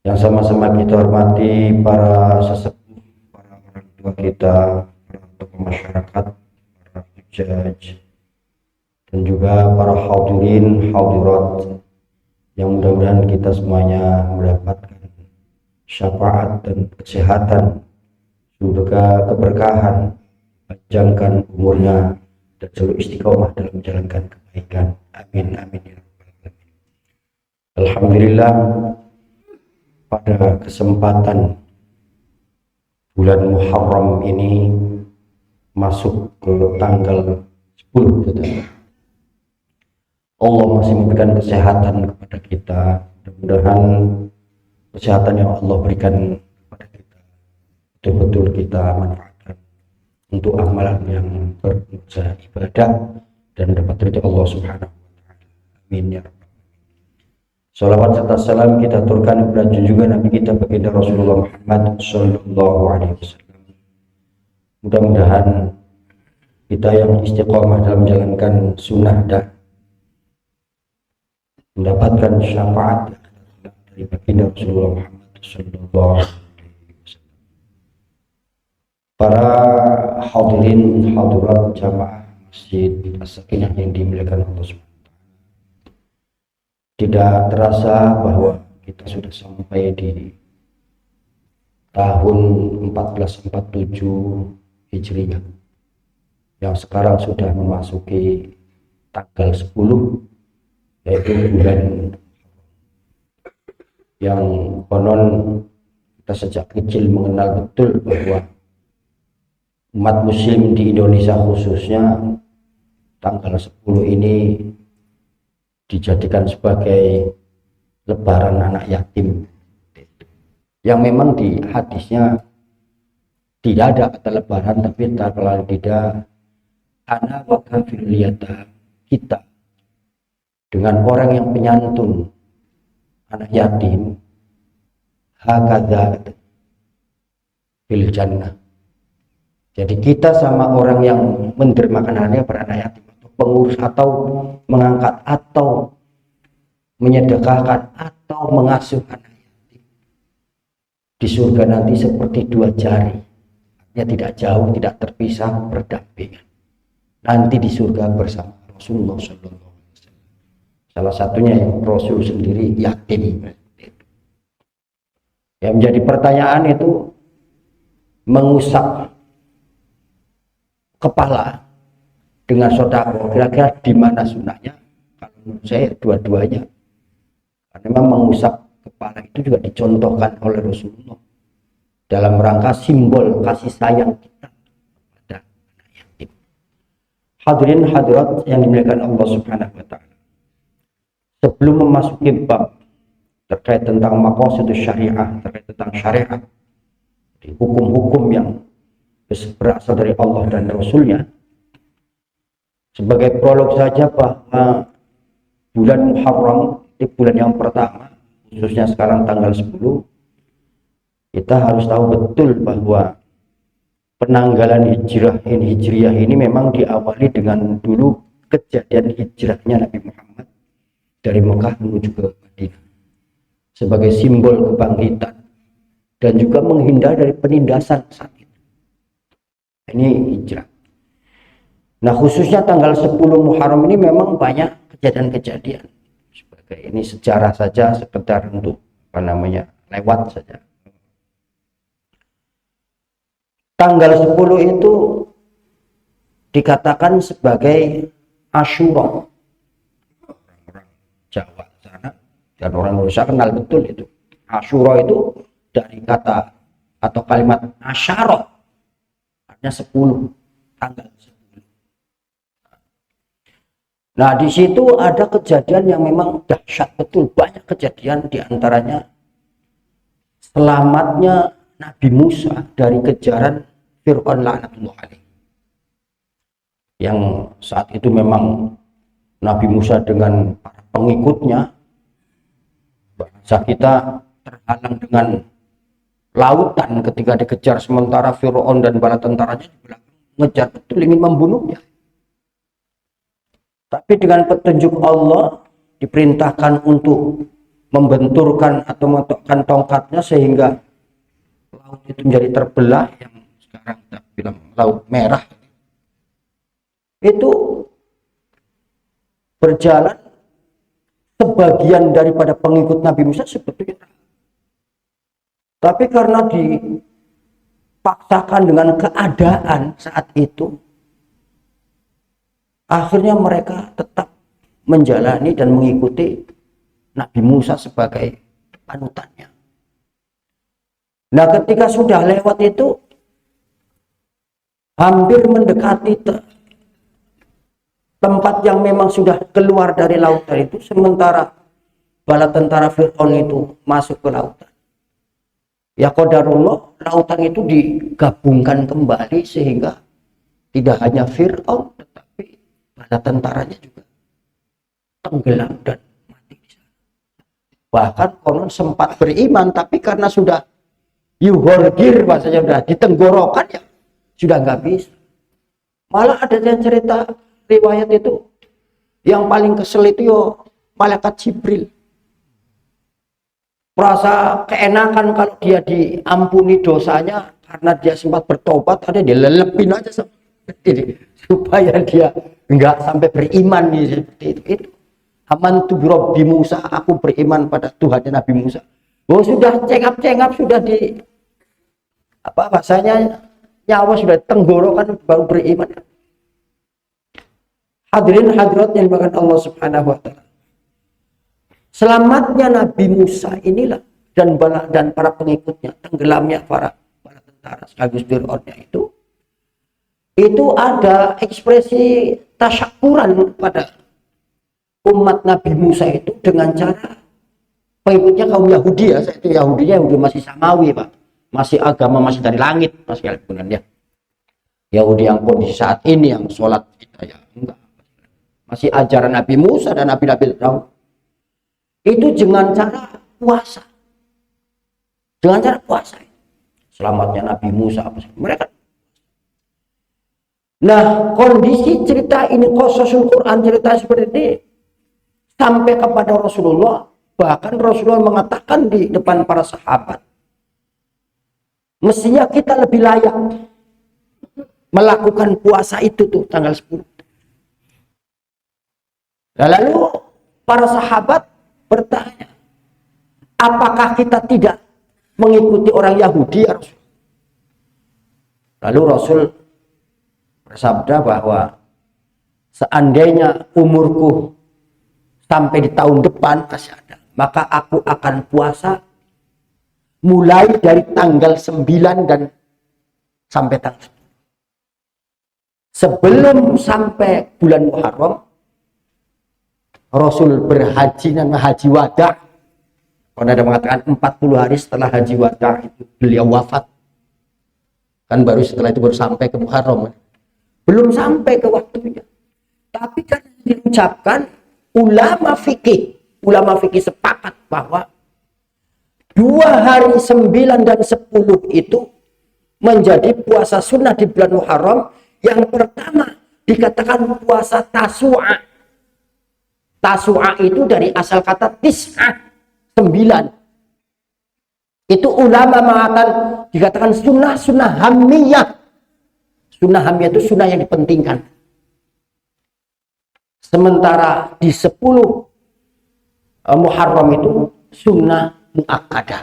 yang sama-sama kita hormati para sesepuh, para orang tua kita, para tokoh masyarakat, para hujjaj, dan juga para hadirin hadirat yang mudah-mudahan kita semuanya mendapatkan syafaat dan kesehatan, surga keberkahan, panjangkan umurnya dan selalu istiqomah dalam menjalankan kebaikan. Amin amin ya rabbal alamin. Alhamdulillah, pada kesempatan bulan Muharram ini masuk ke tanggal 10, Allah masih memberikan kesehatan kepada kita. Mudah-mudahan kesehatan yang Allah berikan kepada kita betul-betul kita manfaatkan untuk amalan yang berusaha ibadah dan dapat ridha Allah Subhanahu wa taala. Amin ya rabbal. Salawat serta salam kita aturkan kepada junjungan Nabi kita baginda Rasulullah Muhammad sallallahu alaihi wasallam. Mudah-mudahan kita yang istiqomah dalam menjalankan sunnah dan mendapatkan syafaat dari baginda Rasulullah Muhammad sallallahu alaihi wasallam. Para hadirin hadirat jamaah Masjid As-Sakinah yang dimuliakan Allah Subhanahu. Tidak terasa bahwa kita sudah sampai di tahun 1447 Hijriah yang sekarang sudah memasuki tanggal 10, yaitu bulan yang konon kita sejak kecil mengenal betul bahwa umat muslim di Indonesia khususnya tanggal 10 ini dijadikan sebagai lebaran anak yatim, yang memang di hadisnya tidak ada kata lebaran, tapi terlalu tidak ana wa kafir liyata, kita dengan orang yang penyantun anak yatim hakadha fil jannah. Jadi kita sama orang yang mendermakan anaknya beranak yatim, pengurus atau mengangkat atau menyedekahkan atau mengasuh anak yatim di surga nanti seperti dua jari, artinya tidak jauh, tidak terpisah, berdampingan nanti di surga bersama Rasulullah sallallahu alaihi wasallam. Salah satunya yang Rasul sendiri yatim. Yang menjadi pertanyaan itu mengusap kepala dengan sedekah, kira-kira di mana sunnahnya? Kalau menurut saya dua-duanya, karena memang mengusap kepala itu juga dicontohkan oleh Rasulullah dalam rangka simbol kasih sayang kita kepada anak yatim. Hadirin hadirat yang dimuliakan Allah Subhanahu wa taala, sebelum memasuki bab terkait tentang maqasidus syariah, terkait tentang syariat, hukum-hukum yang berasal dari Allah dan Rasulnya, sebagai prolog saja bahwa bulan Muharram di bulan yang pertama, khususnya sekarang tanggal 10, kita harus tahu betul bahwa penanggalan hijriah ini memang diawali dengan dulu kejadian hijrahnya Nabi Muhammad dari Mekah menuju ke Madinah sebagai simbol kebangkitan dan juga menghindar dari penindasan saat itu. Ini hijrah. Nah, khususnya tanggal 10 Muharram ini memang banyak kejadian-kejadian. Sebagai ini sejarah saja, sekedar untuk lewat saja. Tanggal 10 itu dikatakan sebagai Asyura. Orang Jawa sana dan orang Indonesia kenal betul itu. Asyura itu dari kata atau kalimat asyara, artinya 10, tanggal 10. Nah, di situ ada kejadian yang memang dahsyat betul, banyak kejadian, diantaranya selamatnya Nabi Musa dari kejaran Fir'aun laknatullah alaih, yang saat itu memang Nabi Musa dengan para pengikutnya, bahasa kita, terhalang dengan lautan ketika dikejar, sementara Fir'aun dan bala tentaranya di belakang ngejar betul, ingin membunuhnya. Tapi dengan petunjuk Allah diperintahkan untuk membenturkan atau menetapkan tongkatnya sehingga laut itu menjadi terbelah, yang sekarang kita bilang laut merah, itu berjalan sebagian daripada pengikut Nabi Musa sebetulnya, tapi karena dipaksakan dengan keadaan saat itu, akhirnya mereka tetap menjalani dan mengikuti Nabi Musa sebagai panutannya. Nah, ketika sudah lewat itu, hampir mendekati tempat yang memang sudah keluar dari lautan itu, sementara bala tentara Fir'aun itu masuk ke lautan. Ya qadarullah, lautan itu digabungkan kembali sehingga tidak hanya Fir'aun, tetapi bala tentaranya juga tenggelam dan mati di sana. Bahkan konon sempat beriman, tapi karena sudah yuhorgir, bahasanya sudah ditenggorokan, ya sudah nggak bisa. Malah ada yang cerita riwayat itu, yang paling kesel itu yo malaikat Jibril. Merasa keenakan kalau dia diampuni dosanya karena dia sempat bertobat, ada dilelepin aja supaya dia nggak sampai beriman nih, seperti itu. Amantu bi Rabbi Musa, aku beriman pada Tuhan Nabi Musa. Oh, sudah cengap-cengap, sudah di apa bahasanya, nyawa sudah tenggorokan baru beriman. Hadirin hadirat yang dimuliakan Allah Subhanahu wa taala. Selamatnya Nabi Musa inilah dan para pengikutnya, tenggelamnya para tentara sekaligus Fir'aunnya itu ada ekspresi tasyakuran pada umat Nabi Musa itu dengan cara pengikutnya kaum Yahudi, ya, itu Yahudinya Yahudi masih samawi, Pak, masih agama masih dari langit, Mas kalian ya. Yahudi yang kondisi saat ini yang sholat kita ya enggak, masih ajaran Nabi Musa dan Nabi-Nabi terdahulu. Itu dengan cara puasa, selamatnya Nabi Musa apa sih mereka. Nah, kondisi cerita ini, qasasul Quran, cerita seperti ini sampai kepada Rasulullah. Bahkan Rasulullah mengatakan di depan para sahabat, mestinya kita lebih layak melakukan puasa itu tuh tanggal 10. Lalu para sahabat bertanya, apakah kita tidak mengikuti orang Yahudi, ya Rasul? Lalu Rasul bersabda bahwa seandainya umurku sampai di tahun depan masih ada, maka aku akan puasa mulai dari tanggal 9 dan sampai tanggal 10. Sebelum sampai bulan Muharram, Rasul berhaji dan haji wada. Kalau ada mengatakan 40 hari setelah haji wada itu beliau wafat. Kan baru setelah itu baru sampai ke Muharram. Belum sampai ke waktunya. Tapi kan diucapkan, ulama fikih sepakat bahwa 2 hari 9 dan 10 itu menjadi puasa sunnah di bulan Muharram. Yang pertama dikatakan puasa Tasu'a. Tasu'a itu dari asal kata tis'ah, 9. Itu ulama mengatakan dikatakan sunnah hamiyah. Sunnah hamiyah itu sunnah yang dipentingkan. Sementara di 10 Muharram itu sunnah muakkadah.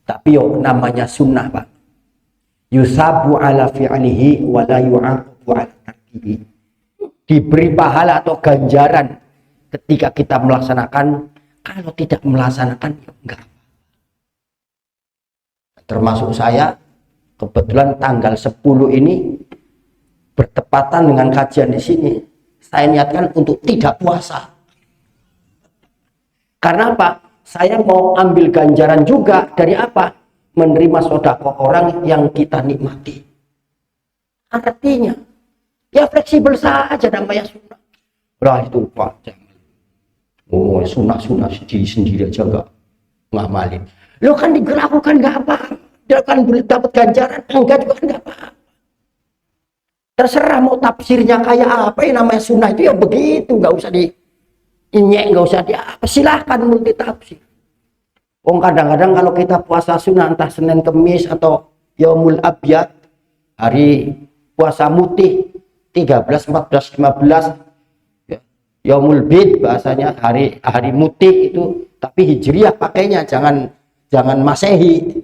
Tapi namanya sunnah, Pak. Yusabu ala fi'lihi wa la yu'aqabu ala tarkihi. Diberi pahala atau ganjaran ketika kita melaksanakan, kalau tidak melaksanakan ya enggak. Termasuk saya, kebetulan tanggal 10 ini bertepatan dengan kajian di sini. Saya niatkan untuk tidak puasa. Karena apa? Saya mau ambil ganjaran juga dari apa? Menerima sedekah orang yang kita nikmati. Artinya, ya fleksibel saja namanya sunnah. Lah itu Pak, jangan. Oh, sunnah sendiri aja enggak ngamalin. Lo kan dilakukan enggak apa? Dia kan boleh dapat ganjaran, enggak juga enggak apa. Terserah mau tafsirnya kayak apa, yang namanya sunnah itu ya begitu, enggak usah Ini nggak usah silahkan multitafsir. Kadang-kadang kalau kita puasa sunnah entah Senin Kemis atau Yaumul Abyad, hari puasa mutih 13, 14, 15, Yaumul Bid bahasanya hari mutih itu, tapi Hijriah pakainya, jangan Masehi.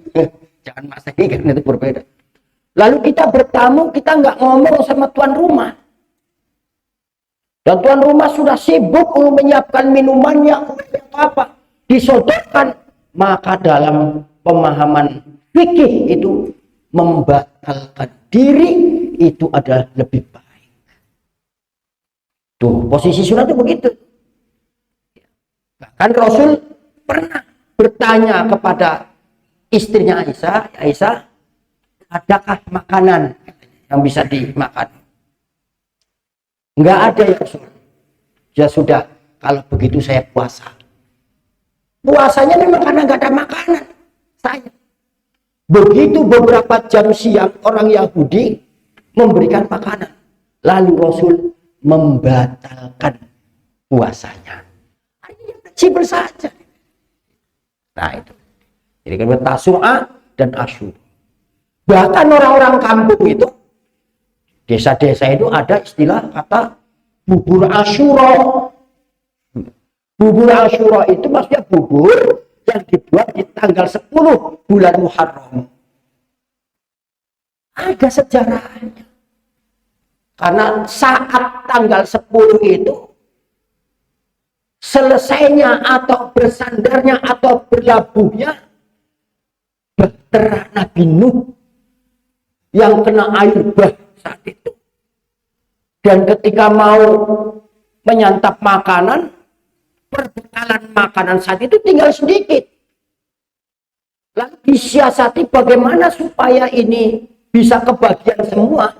Jangan Masehi karena itu berbeda. Lalu kita bertamu, kita nggak ngomong sama tuan rumah. Dan tuan rumah sudah sibuk menyiapkan minumannya, apa disodorkan, maka dalam pemahaman fikih itu membatalkan diri itu adalah lebih baik. Tuh, posisi sunnah itu begitu. Bahkan Rasul pernah bertanya kepada istrinya Aisyah, adakah makanan yang bisa dimakan? Enggak ada ya Rasul. Ya sudah, kalau begitu saya puasa. Puasanya memang karena enggak ada makanan. Saya. Begitu beberapa jam siang orang Yahudi memberikan makanan. Lalu Rasul membatalkan puasanya. Hanya fleksibel saja. Nah itu. Jadi kan Tasu'a dan Asyura. Bahkan orang-orang kampung itu, desa-desa itu ada istilah kata bubur Asyura. Bubur Asyura itu maksudnya bubur yang dibuat di tanggal 10 bulan Muharram. Ada sejarahnya. Karena saat tanggal 10 itu selesainya atau bersandarnya atau berlabuhnya bahtera Nabi Nuh yang kena air bah saat itu. Dan ketika mau menyantap makanan, perbekalan makanan saat itu tinggal sedikit. Lalu disiasati bagaimana supaya ini bisa kebagian semua.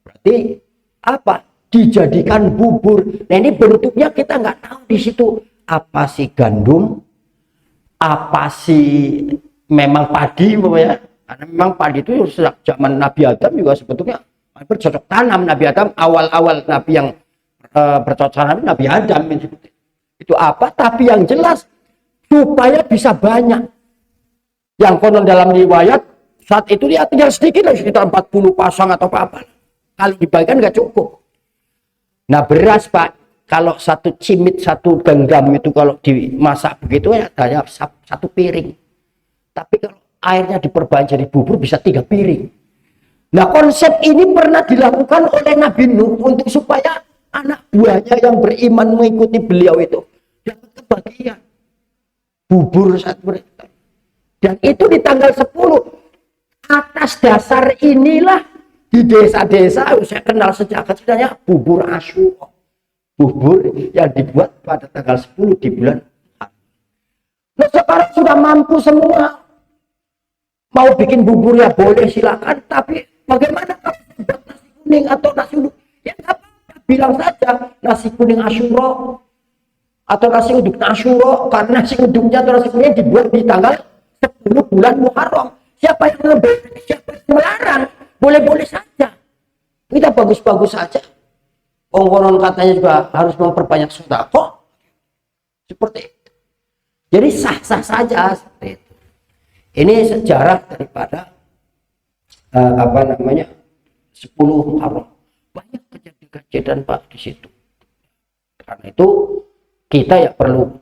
Berarti apa? Dijadikan bubur. Nah ini bentuknya kita nggak tahu di situ apa sih gandum, apa sih memang padi, ya. Karena memang padi itu sejak zaman Nabi Adam juga sebetulnya bercocok tanam. Nabi Adam awal-awal Nabi yang bercocok tanam Nabi Adam itu apa? Tapi yang jelas supaya bisa banyak. Yang konon dalam riwayat saat itu dia tinggal sedikit lah, sekitar 40 pasang atau apa-apa. Kalau dibagikan nggak cukup. Nah beras Pak, kalau satu cimit, satu genggam itu kalau dimasak begitu ya hanya satu piring. Tapi kalau airnya diperbanyak jadi bubur bisa 3 piring. Nah konsep ini pernah dilakukan oleh Nabi Nuh untuk supaya anak buahnya yang beriman mengikuti beliau itu dapat kebagian bubur saat mereka. Dan itu di tanggal 10. Atas dasar inilah di desa-desa saya kenal sejak kecilnya bubur Asyura. Bubur yang dibuat pada tanggal 10 di bulan. Nah sekarang sudah mampu semua. Mau bikin bubur ya boleh silakan, tapi bagaimana kalau buat nasi kuning atau nasi uduk? Ya nggak apa-apa, bilang saja nasi kuning Asyura atau nasi uduk Asyura, karena nasi uduknya atau nasi kuningnya dibuat di tanggal 10 bulan Muharram. Siapa yang melarang? Boleh-boleh saja. Kita bagus-bagus saja. Orang katanya juga harus memperbanyak sedekah. Seperti itu. Jadi sah-sah saja seperti itu. Ini sejarah daripada 10 Muharram. Banyak kejadian Pak di situ. Karena itu kita ya perlu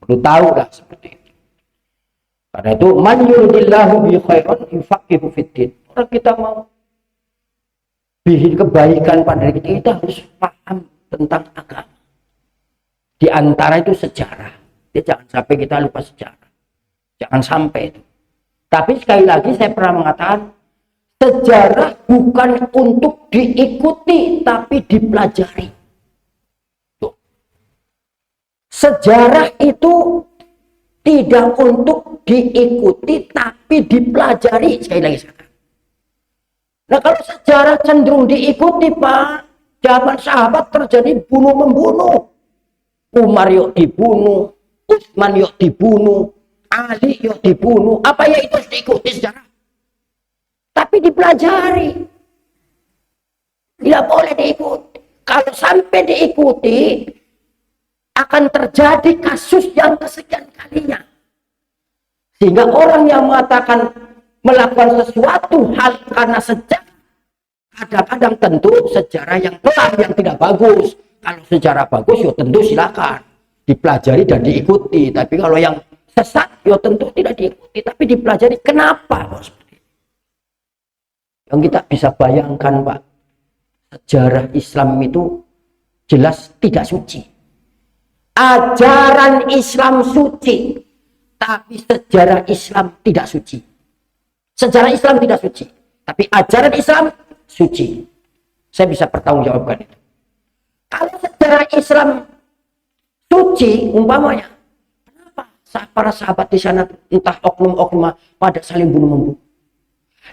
tahu lah seperti itu. Karena itu man yuridillahu bi khairan yufaqihu fiddin. Orang kita mau bikin kebaikan pada diri kita harus paham tentang agama. Di antara itu sejarah. Ya, jangan sampai kita lupa sejarah. Jangan sampai itu. Tapi sekali lagi saya pernah mengatakan sejarah bukan untuk diikuti tapi dipelajari. Tuh. Sejarah itu tidak untuk diikuti tapi dipelajari. Sekali lagi saya. Nah kalau sejarah cenderung diikuti Pak, zaman sahabat terjadi bunuh-membunuh. Umar yuk dibunuh, Utsman yuk dibunuh, Ali yuk dibunuh. Apa ya itu harus diikuti sejarah? Tapi dipelajari. Tidak boleh diikuti. Kalau sampai diikuti, akan terjadi kasus yang kesekian kalinya. Sehingga orang yang mengatakan melakukan sesuatu hal karena sejarah, kadang-kadang tentu sejarah yang kelam, yang tidak bagus. Kalau sejarah bagus, ya tentu silakan dipelajari dan diikuti. Tapi kalau yang sesat, ya tentu tidak diikuti, tapi dipelajari. Kenapa? Yang kita bisa bayangkan, Pak, sejarah Islam itu jelas tidak suci. Ajaran Islam suci, tapi sejarah Islam tidak suci. Sejarah Islam tidak suci, tapi ajaran Islam suci. Saya bisa pertanggungjawabkan itu. Kalau sejarah Islam suci, umpamanya, kenapa para sahabat di sana entah oknum-oknum pada saling bunuh-membunuh?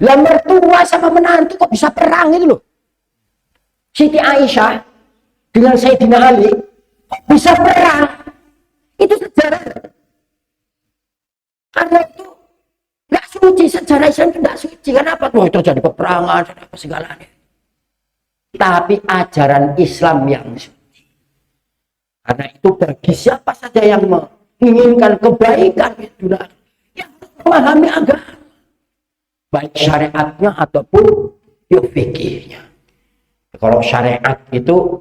Lah mertua sama menantu kok bisa perang itu loh. Siti Aisyah dengan Sayyidina Ali bisa perang, itu sejarah. Karena itu nggak suci, sejarah Islam itu nggak suci. Kenapa? Loh, itu terjadi peperangan, apa segalanya. Tapi ajaran Islam yang suci. Karena itu bagi siapa saja yang menginginkan kebaikan itu yang memahami agama, baik syariatnya ataupun fikihnya. Kalau syariat itu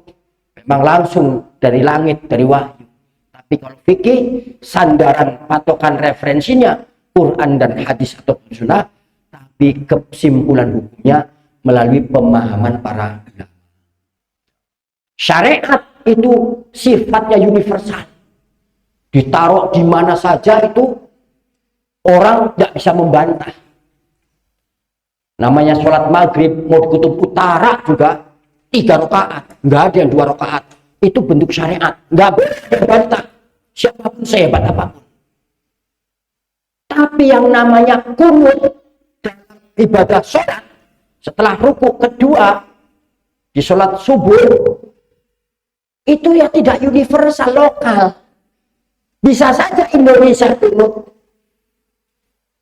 memang langsung dari langit, dari wahyu. Tapi kalau fikih, sandaran patokan referensinya Quran dan hadis ataupun sunnah, tapi kesimpulan hukumnya melalui pemahaman para ulama. Syariat itu sifatnya universal. Ditaruh di mana saja itu orang tidak bisa membantah. Namanya sholat maghrib mau di kutub utara juga 3 rakaat, nggak ada yang 2 rakaat. Itu bentuk syariat, nggak boleh dibantah siapapun sehebat apapun. Tapi yang namanya kunut dalam ibadah sholat setelah rukuk kedua di sholat subuh itu ya tidak universal, lokal. Bisa saja Indonesia kunut,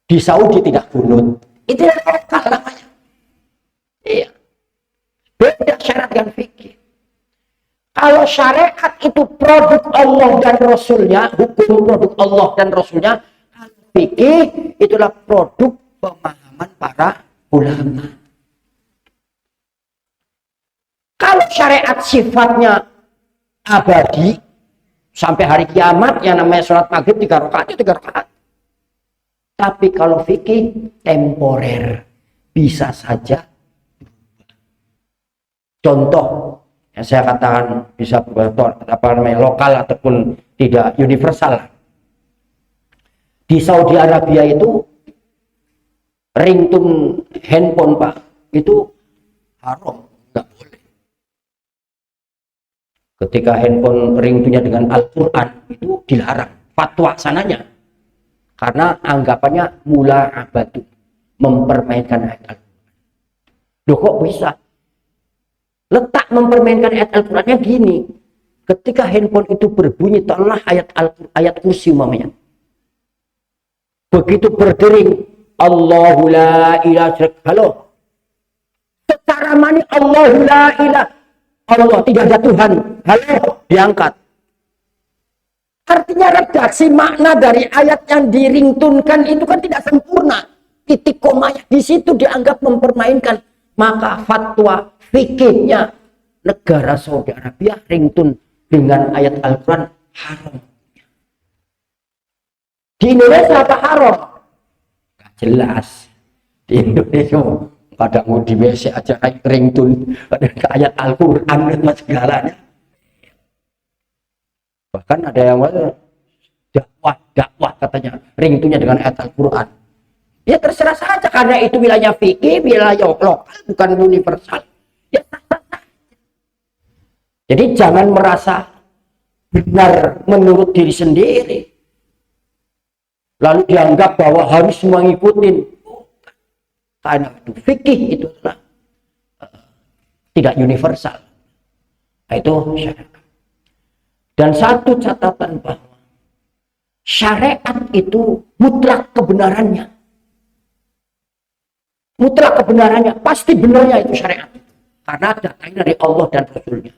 di Saudi tidak kunut. Itu yang lokal namanya. Iya. Beda syariat dengan fikih. Kalau syariat itu produk Allah dan Rasulnya, hukum produk Allah dan Rasulnya, fikih itulah produk pemahaman para ulama. Kalau syariat sifatnya abadi sampai hari kiamat, yang namanya sholat maghrib 3 rakaat itu 3 rakaat. Tapi kalau fikih temporer, bisa saja. Contoh yang saya katakan bisa apa namanya lokal ataupun tidak universal. Di Saudi Arabia itu ringtone handphone, Pak, itu haram, nggak boleh. Ketika handphone ringtone-nya dengan Al-Quran itu dilarang, fatwa sananya, karena anggapannya mula'abatu, mempermainkan ayat Al-Quran. Loh kok bisa? Letak mempermainkan ayat Al-Qurannya gini, ketika handphone itu berbunyi, tolonglah ayat kursi umpamanya. Begitu berdering, Allahu la ilaha illallah. Halo. Secara mani Allahu la ilaha. Allah tidak ada Tuhan. Halo, diangkat. Artinya redaksi makna dari ayat yang diringtunkan itu kan tidak sempurna. Titik komanya di situ dianggap mempermainkan. Maka fatwa fikihnya negara Saudi Arabia ringtun dengan ayat Al-Quran haram. Di Indonesia apa haram? Gak jelas. Di Indonesia pada mau di WC aja ringtun ke ayat Al-Quran dan segalanya. Bahkan ada yang dakwah katanya ringtunnya dengan ayat Al-Quran. Ya terserah saja, karena itu wilayah fikih, wilayah lokal, bukan universal. Ya sah-sah. Jadi jangan merasa benar menurut diri sendiri, lalu dianggap bahwa harus semua ngikutin. Karena itu fikih itu adalah tidak universal. Nah, itu syariat. Dan satu catatan bahwa syariat itu mutlak kebenarannya. Mutlak kebenarannya, pasti benarnya itu syariat. Karena datangnya dari Allah dan Rasulnya.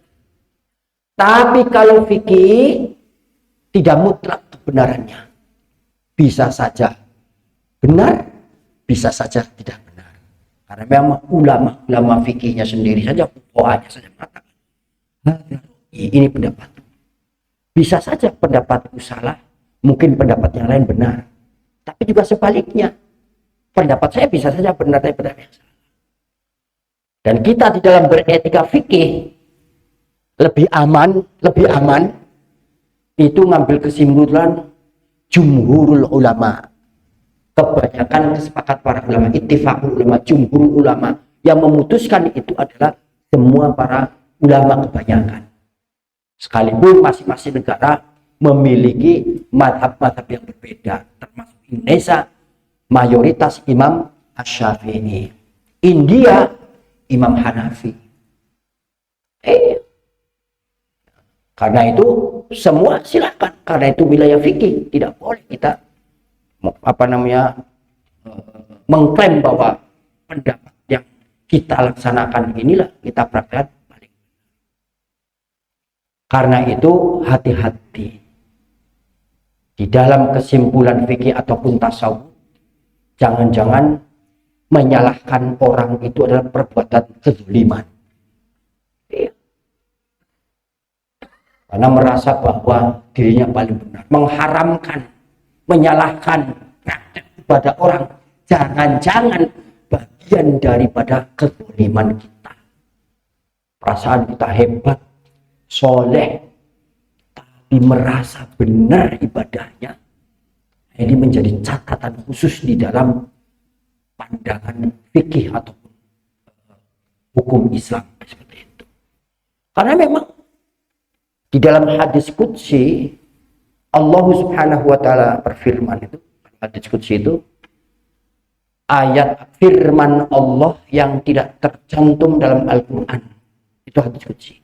Tapi kalau fikih, tidak mutlak kebenarannya. Bisa saja benar, bisa saja tidak benar. Karena memang ulama fikihnya sendiri saja, fuqahanya saja mengatakan, ini pendapat. Bisa saja pendapatku salah, mungkin pendapat yang lain benar. Tapi juga sebaliknya, pendapat saya bisa saja benar, tapi pendapat yang salah. Dan kita di dalam beretika fikih lebih aman itu ngambil kesimpulan jumhurul ulama. Kebanyakan kesepakat para ulama, ittifaqul ulama, jumhurul ulama, yang memutuskan itu adalah semua para ulama kebanyakan. Sekalipun masing-masing negara memiliki mazhab-mazhab yang berbeda, termasuk Indonesia mayoritas Imam Asy-Syafi'i, India Imam Hanafi. Karena itu semua silakan, karena itu wilayah fikih, tidak boleh kita mengklaim bahwa pendapat yang kita laksanakan inilah kita praktekkan paling. Karena itu hati-hati di dalam kesimpulan fikih ataupun tasawuf, jangan-jangan menyalahkan orang itu adalah perbuatan kezaliman. Karena merasa bahwa dirinya paling benar, mengharamkan, menyalahkan kepada orang, jangan-jangan bagian daripada kezaliman kita. Perasaan kita hebat, soleh, tapi merasa benar ibadahnya, ini menjadi catatan khusus di dalam pandangan fikih ataupun hukum Islam seperti itu. Karena memang di dalam hadis qudsi Allah Subhanahu wa taala berfirman, itu hadis qudsi itu ayat firman Allah yang tidak tercantum dalam Al-Qur'an. Itu hadis qudsi.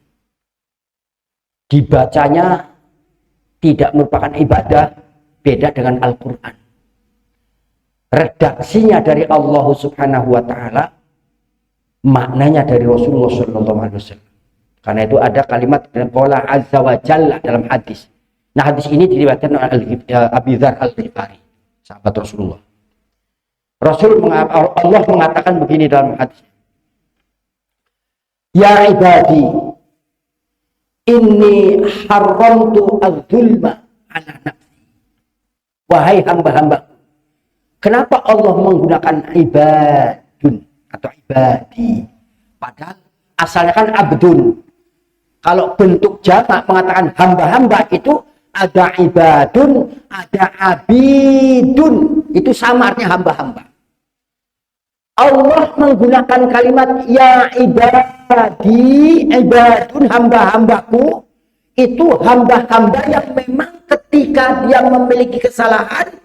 Dibacanya tidak merupakan ibadah, beda dengan Al-Qur'an. Redaksinya dari Allah Subhanahu wa taala, maknanya dari Rasulullah sallallahu alaihi wasallam. Karena itu ada kalimat qala azza wa jalla dalam hadis. Nah, hadis ini diriwayatkan oleh Abi Dzar Al-Ghifari, sahabat Rasulullah. Allah mengatakan begini dalam hadis. Ya ibadi, inni haramtu az-zulma ala nafsi. Wahai hamba-hamba. Kenapa Allah menggunakan ibadun atau ibadi? Padahal asalnya kan abdun. Kalau bentuk jamak mengatakan hamba-hamba itu ada ibadun, ada abidun. Itu sama artinya hamba-hamba. Allah menggunakan kalimat ya ibadi, ibadun, hamba-hambaku. Itu hamba-hamba yang memang ketika dia memiliki kesalahan,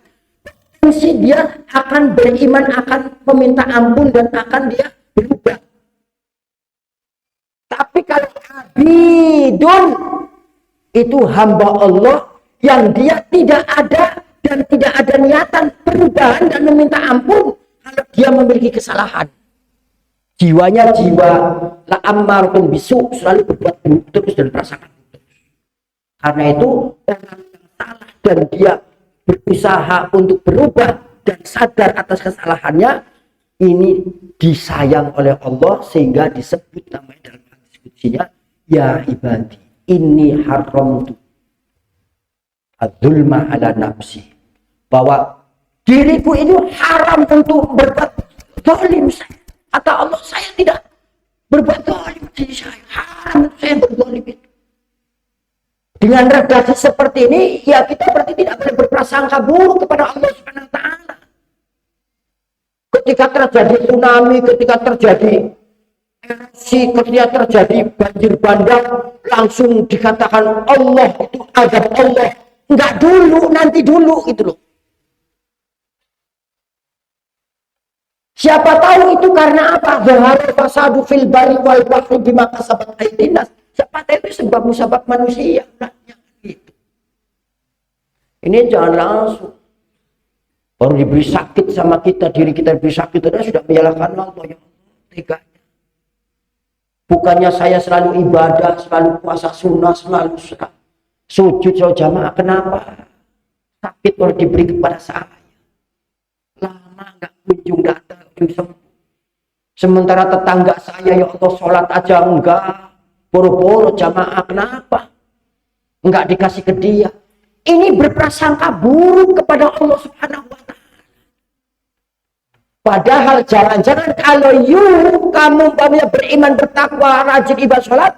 mesti dia akan beriman, akan meminta ampun, dan akan dia berubah. Tapi kalau abidun, itu hamba Allah yang dia tidak ada dan tidak ada niatan perubahan dan meminta ampun kalau dia memiliki kesalahan. Jiwanya jiwa la ammaratun bisu, selalu berbuat buruk terus dan prasangka terus. Karena itu orang yang salah dan dia berusaha untuk berubah dan sadar atas kesalahannya, ini disayang oleh Allah sehingga disebut namanya dalam hadis qudsiyah, ya ibadi inni haramtu adzulma ala nafsi, bahwa diriku itu haram untuk berbuat zalim. Kata Allah, saya tidak berbuat zalim, saya haram untuk saya berzalim itu. Dengan redaksi seperti ini, ya kita berarti tidak boleh berprasangka buruk kepada Allah Subhanahu wa taala. Ketika terjadi tsunami, ketika terjadi erupsi, ketika terjadi banjir bandang, langsung dikatakan Allah itu azab Allah. Enggak dulu, nanti dulu gitu loh. Siapa tahu itu karena apa? Zahara fasadu fil bari wal bahri bima kasabat aydin nas. Siapa tahu itu sebab musabab manusia. Nah, gitu. Ini jangan langsung. Baru diberi sakit sama kita, diri kita diberi sakit, sudah menyalahkan Allah yang teganya. Bukannya saya selalu ibadah, selalu puasa sunnah, selalu Sujud sholat jamaah kenapa? Sakit kalau diberi kepada saya. Lama nggak kunjung datang, sementara tetangga saya ya Allah sholat aja enggak, boro-boro jamaah kenapa? Enggak dikasih ke dia. Ini berprasangka buruk kepada Allah Subhanahu wa Ta'ala. Padahal jangan-jangan kalau kamu beriman, bertakwa, rajin ibadah sholat,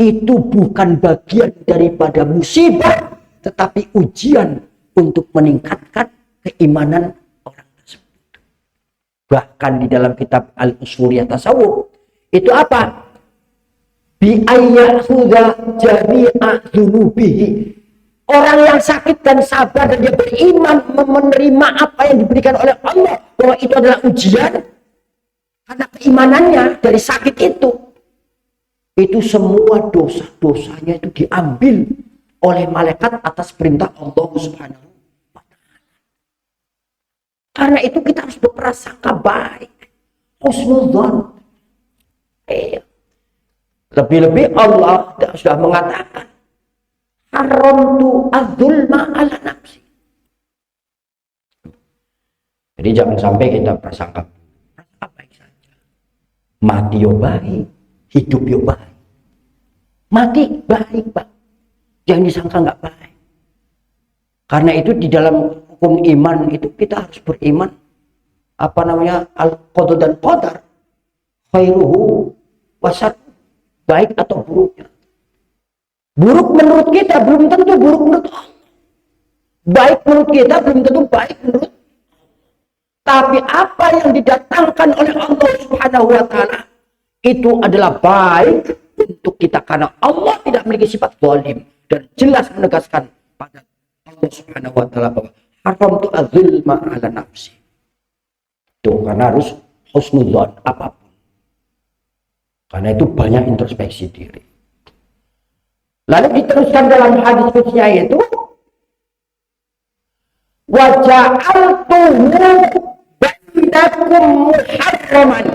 itu bukan bagian daripada musibah, tetapi ujian untuk meningkatkan keimanan orang tersebut. Bahkan di dalam kitab Al-Usuliyah Tasawuf, itu apa? Bi'ayyahudha jami'a dhunubihi. Orang yang sakit dan sabar dan dia beriman menerima apa yang diberikan oleh Allah, bahwa itu adalah ujian karena keimanannya dari sakit itu semua dosa-dosanya itu diambil oleh malaikat atas perintah Allah Subhanahu wa Ta'ala. Karena itu kita harus berprasangka baik, husnudzon. Lebih-lebih Allah sudah mengatakan, haramtu adzulma ala nafsi. Jadi jangan sampai kita prasangka baik saja. Mati yo baik, hidup yo baik. Mati baik, Pak. Jangan disangka nggak baik. Karena itu di dalam hukum iman itu kita harus beriman al-qadar dan qadar, khairuhu wasar, baik atau buruknya. Buruk menurut kita belum tentu buruk menurut Allah. Baik menurut kita belum tentu baik menurut Allah. Tapi apa yang didatangkan oleh Allah Subhanahu wa Ta'ala itu adalah baik untuk kita, karena Allah tidak memiliki sifat zalim dan jelas menegaskan pada Allah Subhanahu wa Ta'ala bahwa haramtu adzulma ala nafsi. Tuh, karena harus husnudzon apapun. Karena itu banyak introspeksi diri. Lalu diteruskan dalam hadis qudsinya itu, wa ja'altuhu bainakum muharraman,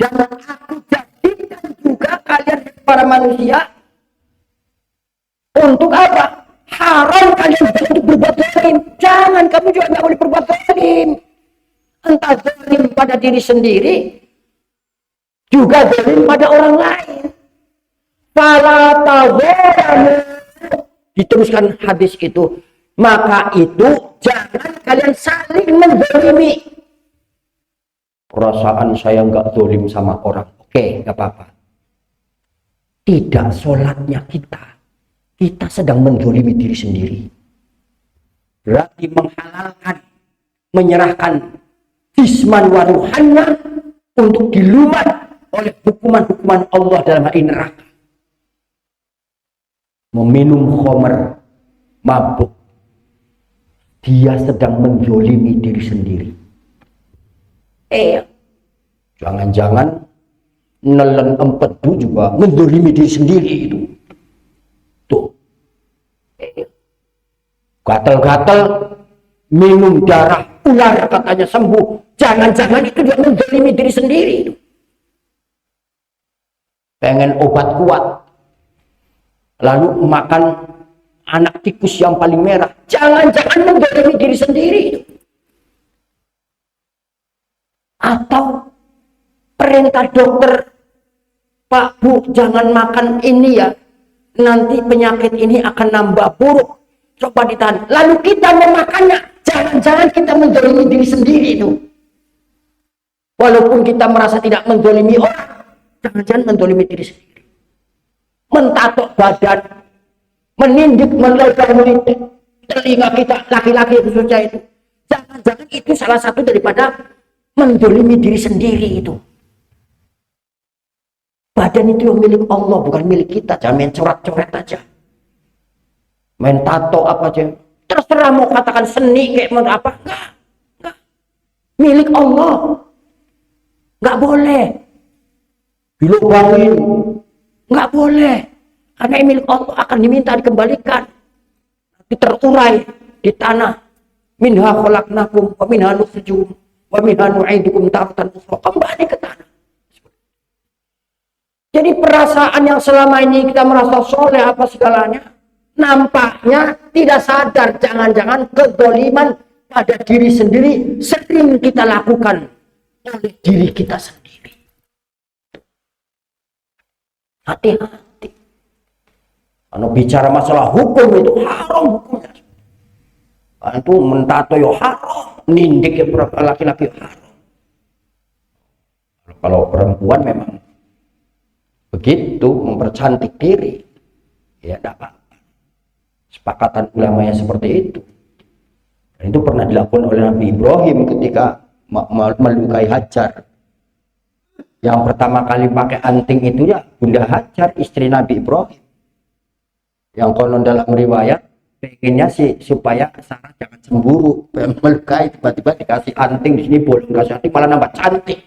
dan aku jadikan juga kalian para manusia untuk apa? Haram kalian untuk berbuat zalim. Jangan, kamu juga nggak boleh berbuat zalim. Entah zalim pada diri sendiri, juga zalim pada orang lain. Diteruskan hadis itu, maka itu jangan kalian saling menzalimi. Perasaan saya nggak zalim sama orang, oke, nggak apa-apa. Tidak sholatnya kita sedang menzalimi diri sendiri. Berarti menghalalkan, menyerahkan jisman wa ruhannya untuk dilumat oleh hukuman-hukuman Allah dalam hal ini neraka. Meminum khamr, mabuk, dia sedang menzalimi diri sendiri. Jangan-jangan nelen empedu juga menzalimi diri sendiri itu. Tuh, gatal-gatal minum darah ular katanya sembuh. Jangan-jangan itu dia menzalimi diri sendiri itu. Pengen obat kuat, lalu makan anak tikus yang paling merah. Jangan-jangan menzalimi diri sendiri. Atau perintah dokter, Pak Bu, jangan makan ini ya, nanti penyakit ini akan nambah buruk, coba ditahan. Lalu kita memakannya. Jangan-jangan kita menzalimi diri sendiri itu. Walaupun kita merasa tidak menzalimi orang, jangan-jangan menzalimi diri sendiri. Mentato badan, menindik, menindik telinga kita, laki-laki khususnya itu. Jangan-jangan itu salah satu daripada menzalimi diri sendiri itu. Badan itu yang milik Allah, bukan milik kita. Jangan main coret-coret aja, main tato apa aja. Terserah mau katakan seni kayak mau apa, enggak. Milik Allah, enggak boleh dilubangin. Nggak boleh, karena milik Allah akan diminta dikembalikan, terurai di tanah. Minha khalaqnakum wa minha nukhrijukum wa minha nu'idukum taratan ukhra. Kembali ke tanah. Jadi perasaan yang selama ini kita merasa soleh apa segalanya, nampaknya tidak sadar, jangan-jangan kedoliman pada diri sendiri sering kita lakukan oleh diri kita sendiri. Hati-hati. Kalau bicara masalah hukum itu haram hukumnya. Itu mentato yo haram, nindik ya laki-laki haram. Kalau perempuan memang begitu mempercantik diri, ya tidak apa-apa. Sepakatan ulamanya seperti itu. Dan itu pernah dilakukan oleh Nabi Ibrahim ketika melukai Hajar. Yang pertama kali pakai anting itu ya Bunda Hajar, istri Nabi Ibrahim. Yang konon dalam riwayat pengennya sih supaya Sarah jangan cemburu, melukai, tiba-tiba dikasih anting di sini, boleh dikasih anting malah nambah cantik.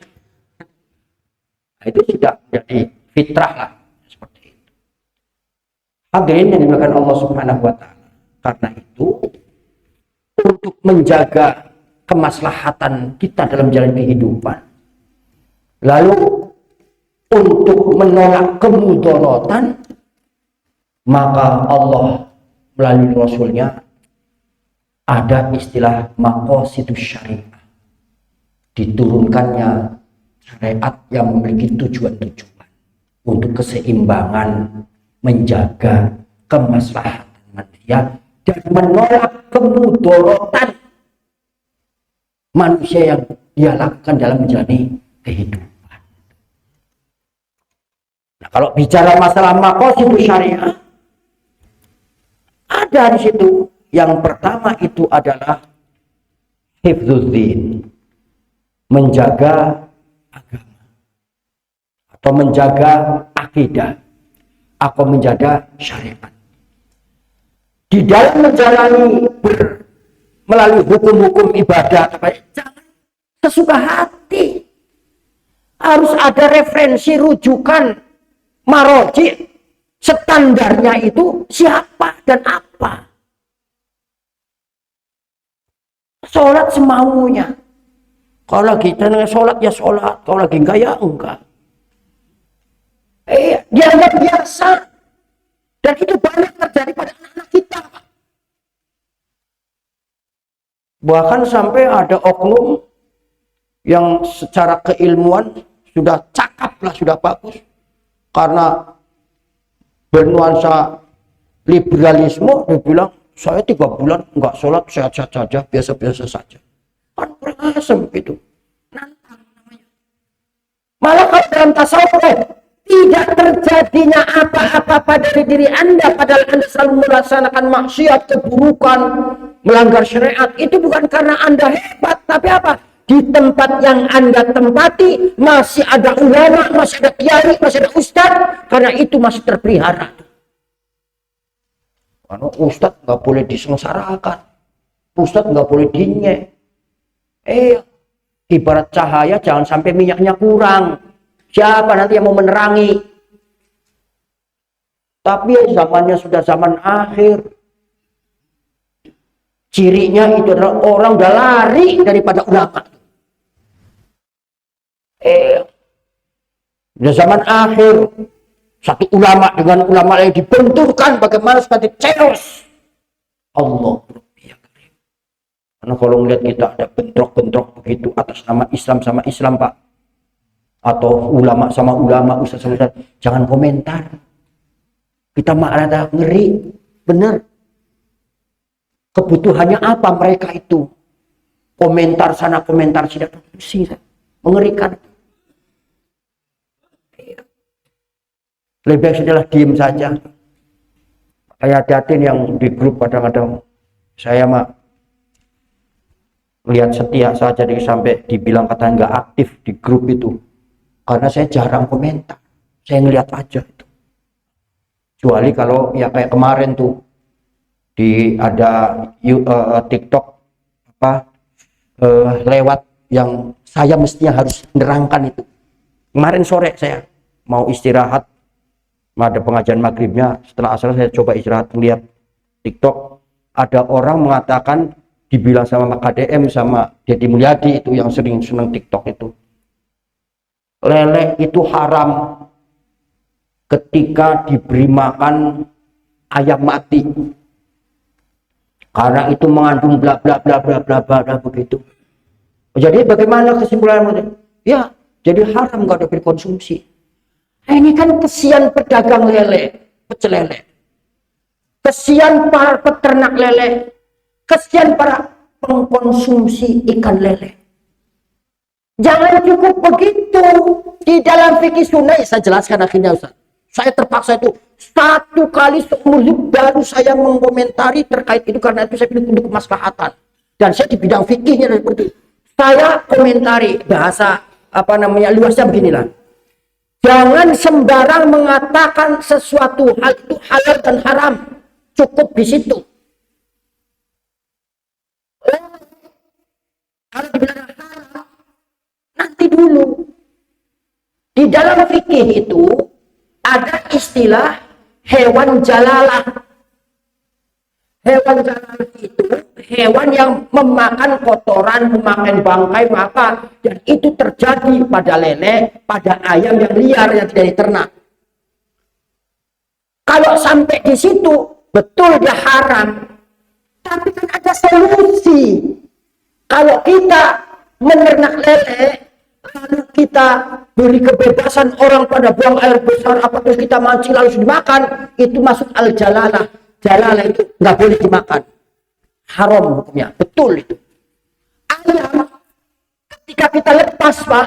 Nah, itu sudah jadi fitrah lah seperti itu. Hadirin yang dimakan Allah Subhanahu wa taala. Karena itu untuk menjaga kemaslahatan kita dalam jalan kehidupan, lalu untuk menolak kemudaratan, maka Allah melalui Rasulnya ada istilah maqasidus syariah, diturunkannya syariat yang memiliki tujuan-tujuan untuk keseimbangan, menjaga kemaslahatan manusia dan menolak kemudaratan manusia yang dia lakukan dalam menjalani kehidupan. Nah, kalau bicara masalah maqasidus syariah, ada di situ. Yang pertama itu adalah hifdzuddin, menjaga agama atau menjaga akidah atau menjaga syariat. Di dalam menjalani melalui hukum-hukum ibadah, jangan sesuka hati. Harus ada referensi, rujukan, maroji, standarnya itu siapa dan apa. Sholat semaunya. Kalau lagi sholat ya sholat, kalau lagi enggak ya enggak. Dianggap biasa. Dan itu banyak terjadi pada anak-anak kita. Bahkan sampai ada oknum yang secara keilmuan sudah cakap lah, sudah bagus. Karena bernuansa liberalisme, dia bilang, saya 3 bulan enggak sholat, sehat-sehat saja, biasa-biasa saja. Kan kurang asem itu. Nantang namanya. Malah kalau dalam tasawuf tidak terjadinya apa-apa pada diri Anda, padahal Anda selalu melaksanakan maksiat, keburukan, melanggar syariat, itu bukan karena Anda hebat, tapi apa? Di tempat yang Anda tempati masih ada ulama, masih ada kiai, masih ada ustadz, karena itu masih terpelihara. Karena ustadz nggak boleh disengsarakan, ustadz nggak boleh dinyek. Ibarat cahaya, jangan sampai minyaknya kurang. Siapa nanti yang mau menerangi? Tapi zamannya sudah zaman akhir. Cirinya itu adalah orang udah lari daripada ulama. Sudah zaman akhir. Satu ulama dengan ulama yang dibenturkan bagaimana seperti chaos. Allah. Karena kalau melihat kita ada bentrok-bentrok begitu atas nama Islam sama Islam, Pak, atau ulama sama ulama, ustaz sama ustaz, jangan komentar. Kita malah ngeri, benar. Kebutuhannya apa mereka itu? Komentar sana, komentar sini, mengerikan. Lebih baik sudahlah diem saja. Kayak hati-hati yang di grup kadang-kadang saya mah lihat setia saja sampai dibilang katanya nggak aktif di grup itu. Karena saya jarang komentar, saya ngeliat aja itu. Kecuali kalau ya kayak kemarin tuh di ada TikTok lewat yang saya mestinya harus menerangkan itu. Kemarin sore saya mau istirahat, ada pengajian maghribnya, setelah asar saya coba istirahat melihat TikTok, ada orang mengatakan dibilang sama KDM sama Deddy Mulyadi itu yang sering seneng TikTok itu. Lele itu haram. ketika diberi makan ayam mati, karena itu mengandung bla bla bla bla bla bla begitu. Jadi bagaimana kesimpulannya? Ya, jadi haram kalau dikonsumsi. Nah, ini kan kesian pedagang lele, pecel lele, kesian para peternak lele, kesian para pengkonsumsi ikan lele. Jangan cukup begitu. Di dalam fikih sunnah, saya jelaskan akhirnya Ustaz. Saya terpaksa itu 1 kali seumur hidup baru saya mengomentari terkait itu, karena itu saya pilih untuk kemaslahatan. Dan saya di bidang fikihnya seperti itu. Saya komentari bahasa luasnya beginilah. Jangan sembarang mengatakan sesuatu hal itu halal dan haram. Cukup di situ. Kalau dibilang haram, nanti dulu. Di dalam fikih itu ada istilah hewan jalalah. Hewan jalalah itu hewan yang memakan kotoran, memakan bangkai, maka dan itu terjadi pada lele, pada ayam yang liar yang tidak diternak. Kalau sampai di situ betul dia haram, tapi kan ada solusi. Kalau kita menernak lele, lalu kita beri kebebasan orang pada buang air besar, apa terus kita mancing lalu dimakan, itu masuk al-jalalah. Jalalah itu nggak boleh dimakan, haram hukumnya, betul itu. Ayam ketika kita lepas Pak,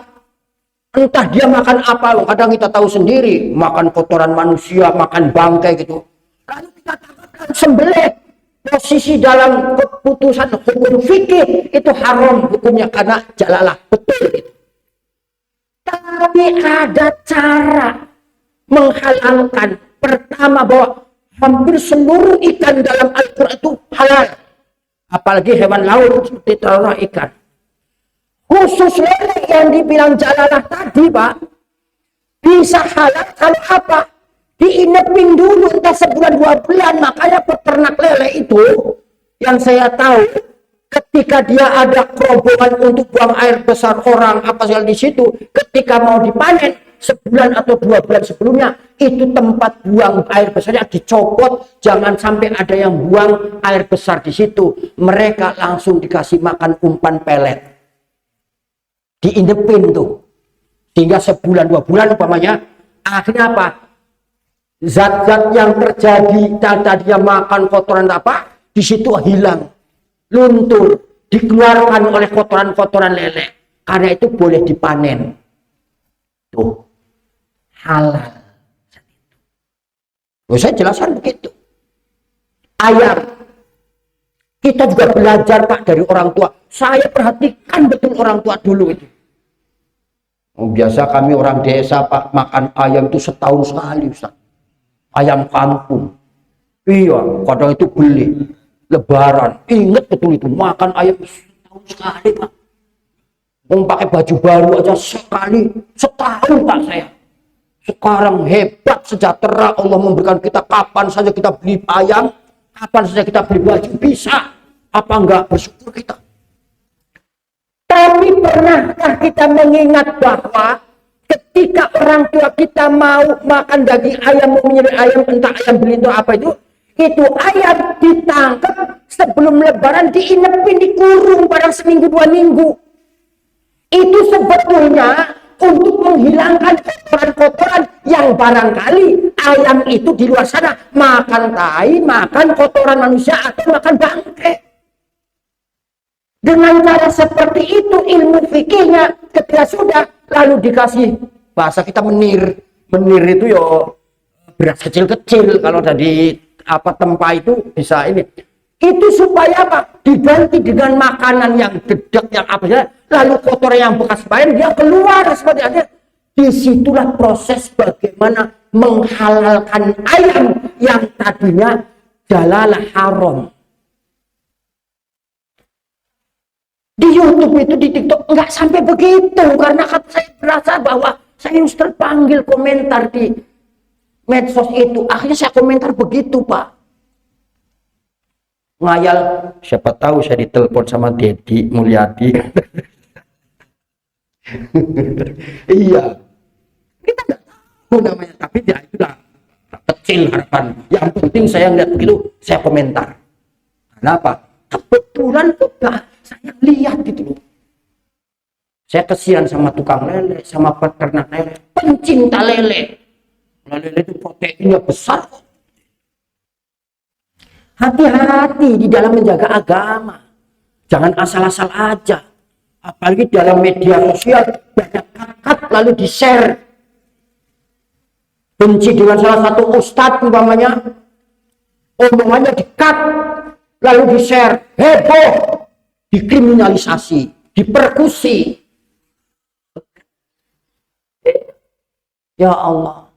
entah dia makan apa, kadang kita tahu sendiri, makan kotoran manusia, makan bangkai gitu, lalu kita tambahkan sembelih. Posisi dalam keputusan hukum fikih itu haram hukumnya karena jalalah, betul itu. Tapi ada cara menghalalkan. Pertama, bahwa hampir seluruh ikan dalam Al-Quran itu halal, apalagi hewan laut seperti terutama ikan. Khusus lele yang dibilang jalalah tadi Pak, bisa halal kalau apa? Diinepin dulu entah sebulan 2 bulan. Makanya peternak lele itu yang saya tahu, ketika dia ada kerobohan untuk buang air besar orang apa segala di situ, ketika mau dipanen sebulan atau 2 bulan sebelumnya, itu tempat buang air besarnya dicopot, jangan sampai ada yang buang air besar di situ. Mereka langsung dikasih makan umpan pelet, diinepin tuh, sehingga sebulan 2 bulan umpamanya. Akhirnya apa? Zat-zat yang terjadi tadi dia makan kotoran apa di situ hilang, luntur, dikeluarkan oleh kotoran-kotoran lele. Karena itu boleh dipanen. Tuh, halal. Saya jelaskan begitu. Ayam, kita juga belajar Pak dari orang tua. Saya perhatikan betul orang tua dulu itu. Biasa kami orang desa Pak, makan ayam itu setahun sekali Ustaz. Ayam kampung. Iya, kadang itu beli. Lebaran, ingat betul itu, makan ayam setahun sekali Pak. Mau pakai baju baru aja sekali, setahun Pak saya. Sekarang hebat, sejahtera, Allah memberikan kita kapan saja kita beli ayam, kapan saja kita beli baju, bisa. Apa enggak bersyukur kita? Tapi pernahkah kita mengingat bahwa ketika orang tua kita mau makan daging ayam, mau menyembelih ayam, entah ayam beli itu apa itu ayam ditangkap sebelum lebaran, diinepin, dikurung barang seminggu 2 minggu. Itu sebetulnya untuk menghilangkan kotoran-kotoran yang barangkali ayam itu di luar sana makan tai, makan kotoran manusia atau makan bangkai. Dengan cara seperti itu ilmu fikihnya ketika sudah lalu dikasih bahasa kita menir itu yo beras kecil-kecil, kalau dari apa tempa itu bisa ini. Itu supaya apa? Diganti dengan makanan yang dedek, yang apa saja, lalu kotoran yang bekas main dia keluar seperti itu. Disitulah proses bagaimana menghalalkan ayam yang tadinya jalalah haram. Di YouTube itu, di TikTok nggak sampai begitu, karena saya merasa bahwa saya harus terpanggil komentar di medsos itu. Akhirnya saya komentar begitu Pak. Ngayal, siapa tahu saya ditelepon sama Dedi Mulyadi. Iya, kita nggak tahu namanya, tapi ya itulah kecil harapan. Yang penting saya ngeliat begitu, saya komentar. Kenapa? Kebetulan juga saya lihat gitu loh. Saya kesian sama tukang lele, sama peternak lele, pencinta lele. Lele itu proteinnya besar. Hati-hati di dalam menjaga agama. Jangan asal-asal aja. Apalagi dalam media sosial banyak kakak lalu di-share. Benci dengan salah satu ustadz umpamanya, omongannya di-cut lalu di-share, heboh, dikriminalisasi, dipersekusi. Ya Allah,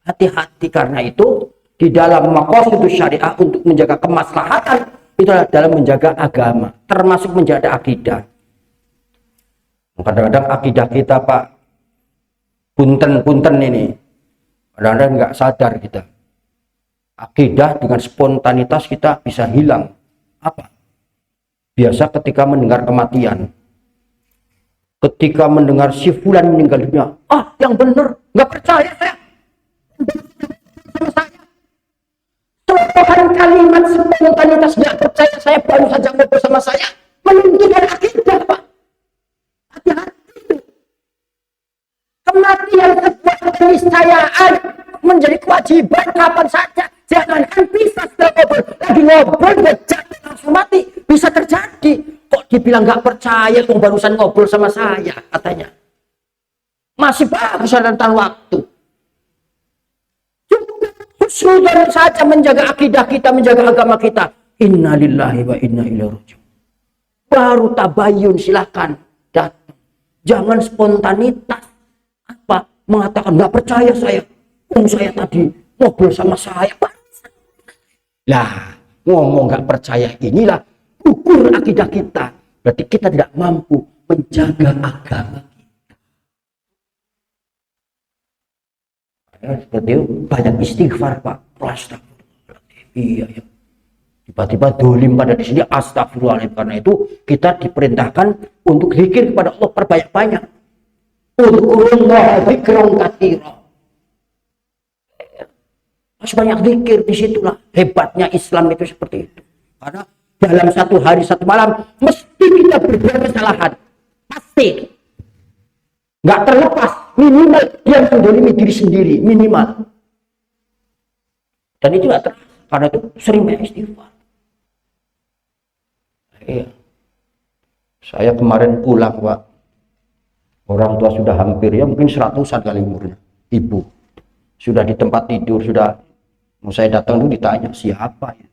hati-hati. Karena itu di dalam maqasidus syariah untuk menjaga kemaslahatan itu adalah dalam menjaga agama, termasuk menjaga akidah. Kadang-kadang akidah kita Pak, punten ini, kadang-kadang nggak sadar kita. Akidah dengan spontanitas kita bisa hilang. Apa? Biasa ketika mendengar kematian, ketika mendengar si fulan meninggal dunia, yang bener, nggak percaya saya. Sama saya. Tuhan kalimat spontanitas nggak percaya saya baru saja ngobrol sama saya, menunjukkan akidah Pak. Hati-hati. Kematian sebuah keniscayaan menjadi kewajiban kapan saja. Jangankan bisa setelah ngobrol jatuh langsung mati, bisa terjadi. Kok dibilang nggak percaya, kok barusan ngobrol sama saya katanya. Masih bagus tentang waktu. Sudah saja menjaga akidah kita, menjaga agama kita. Innalillahi wa inna ilaihi raji'un. Baru tabayun, silakan datang. Jangan spontanitas. Apa? Mengatakan nggak percaya saya. Saya tadi ngobrol sama saya. Lah, ngomong nggak percaya inilah ukur akidah kita. Berarti kita tidak mampu menjaga agama. Seperti itu banyak istighfar Pak. Astagfirullahaladzim. Iya ya. Tiba-tiba dolim pada di sini astagfirullahaladzim. Karena itu kita diperintahkan untuk zikir kepada Allah perbanyak-banyak. Udzukurullaha dzikran katsira. Harus banyak zikir, disitulah hebatnya Islam itu seperti itu. Karena dalam satu hari satu malam mesti kita berbuat kesalahan. Pasti. Nggak terlepas, minimal dia mendolimi diri sendiri, minimal. Dan itu nggak terlepas, karena itu sering banyak istighfar. Iya. Saya kemarin pulang Pak, orang tua sudah hampir ya mungkin 100-an kali umurnya, ibu sudah di tempat tidur, sudah mau saya datang dulu ditanya siapa ya,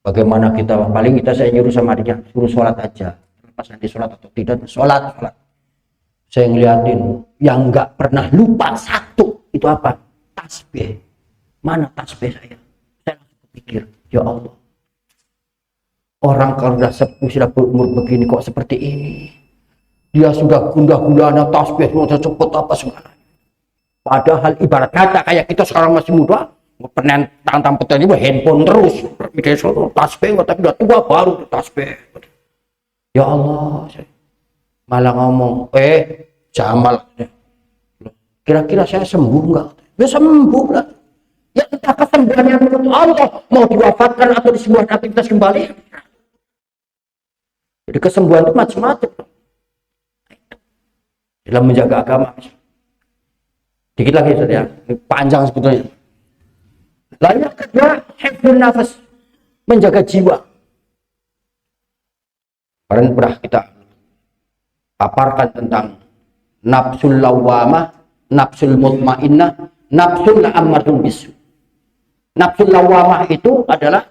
bagaimana kita, paling saya nyuruh sama dia suruh sholat aja, pas nanti sholat atau tidak, sholat. Saya ngeliatin yang nggak pernah lupa satu itu apa? Tasbih. Mana tasbih saya? Saya langsung pikir, ya Allah, orang kalau sudah sepuh, sudah berumur begini kok seperti ini. Dia sudah gundah-gulana tasbih, mau cepet apa segala. Padahal ibarat kata kayak kita sekarang masih muda, penen tantang peten ini handphone terus, mikir soal tasbih, tapi udah tua baru tasbih. Ya Allah, malah ngomong, Jamal, kira-kira saya sembuh nggak? Ya sembuh lah. Ya entah kesembuhannya menurut Allah, mau diwafatkan atau di sebuah aktivitas kembali. Jadi kesembuhan itu macam-macam. Dalam menjaga agama. Dikit lagi saja, panjang sebetulnya. Lalu yang kedua, hifdzun nafas, menjaga jiwa. Kemarin pernah kita paparkan tentang nafsul lawamah, nafsul mutmainnah, nafsul ammarun bisu. Nafsul lawamah itu adalah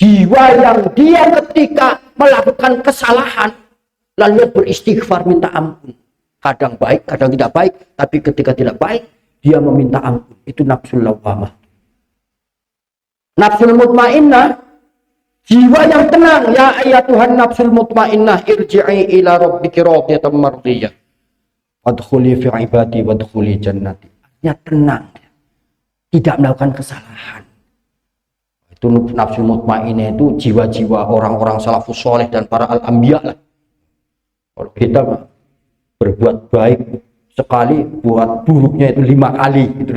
jiwa yang dia ketika melakukan kesalahan lalu beristighfar minta ampun. Kadang baik, kadang tidak baik, tapi ketika tidak baik dia meminta ampun. Itu nafsul lawamah. Nafsul mutmainnah, jiwa yang tenang. Ya Tuhan nafsul mutmainnah, irji'i ila rabbiki radiyatan mardiyah. Wadkhuli fi ibadi wadkhuli jannati. Ya tenang, tidak melakukan kesalahan. Itu nafsul mutmainnah, itu jiwa-jiwa orang-orang salafus soleh dan para al-anbiya lah. Kalau kita berbuat baik sekali buat buruknya itu 5 kali gitu.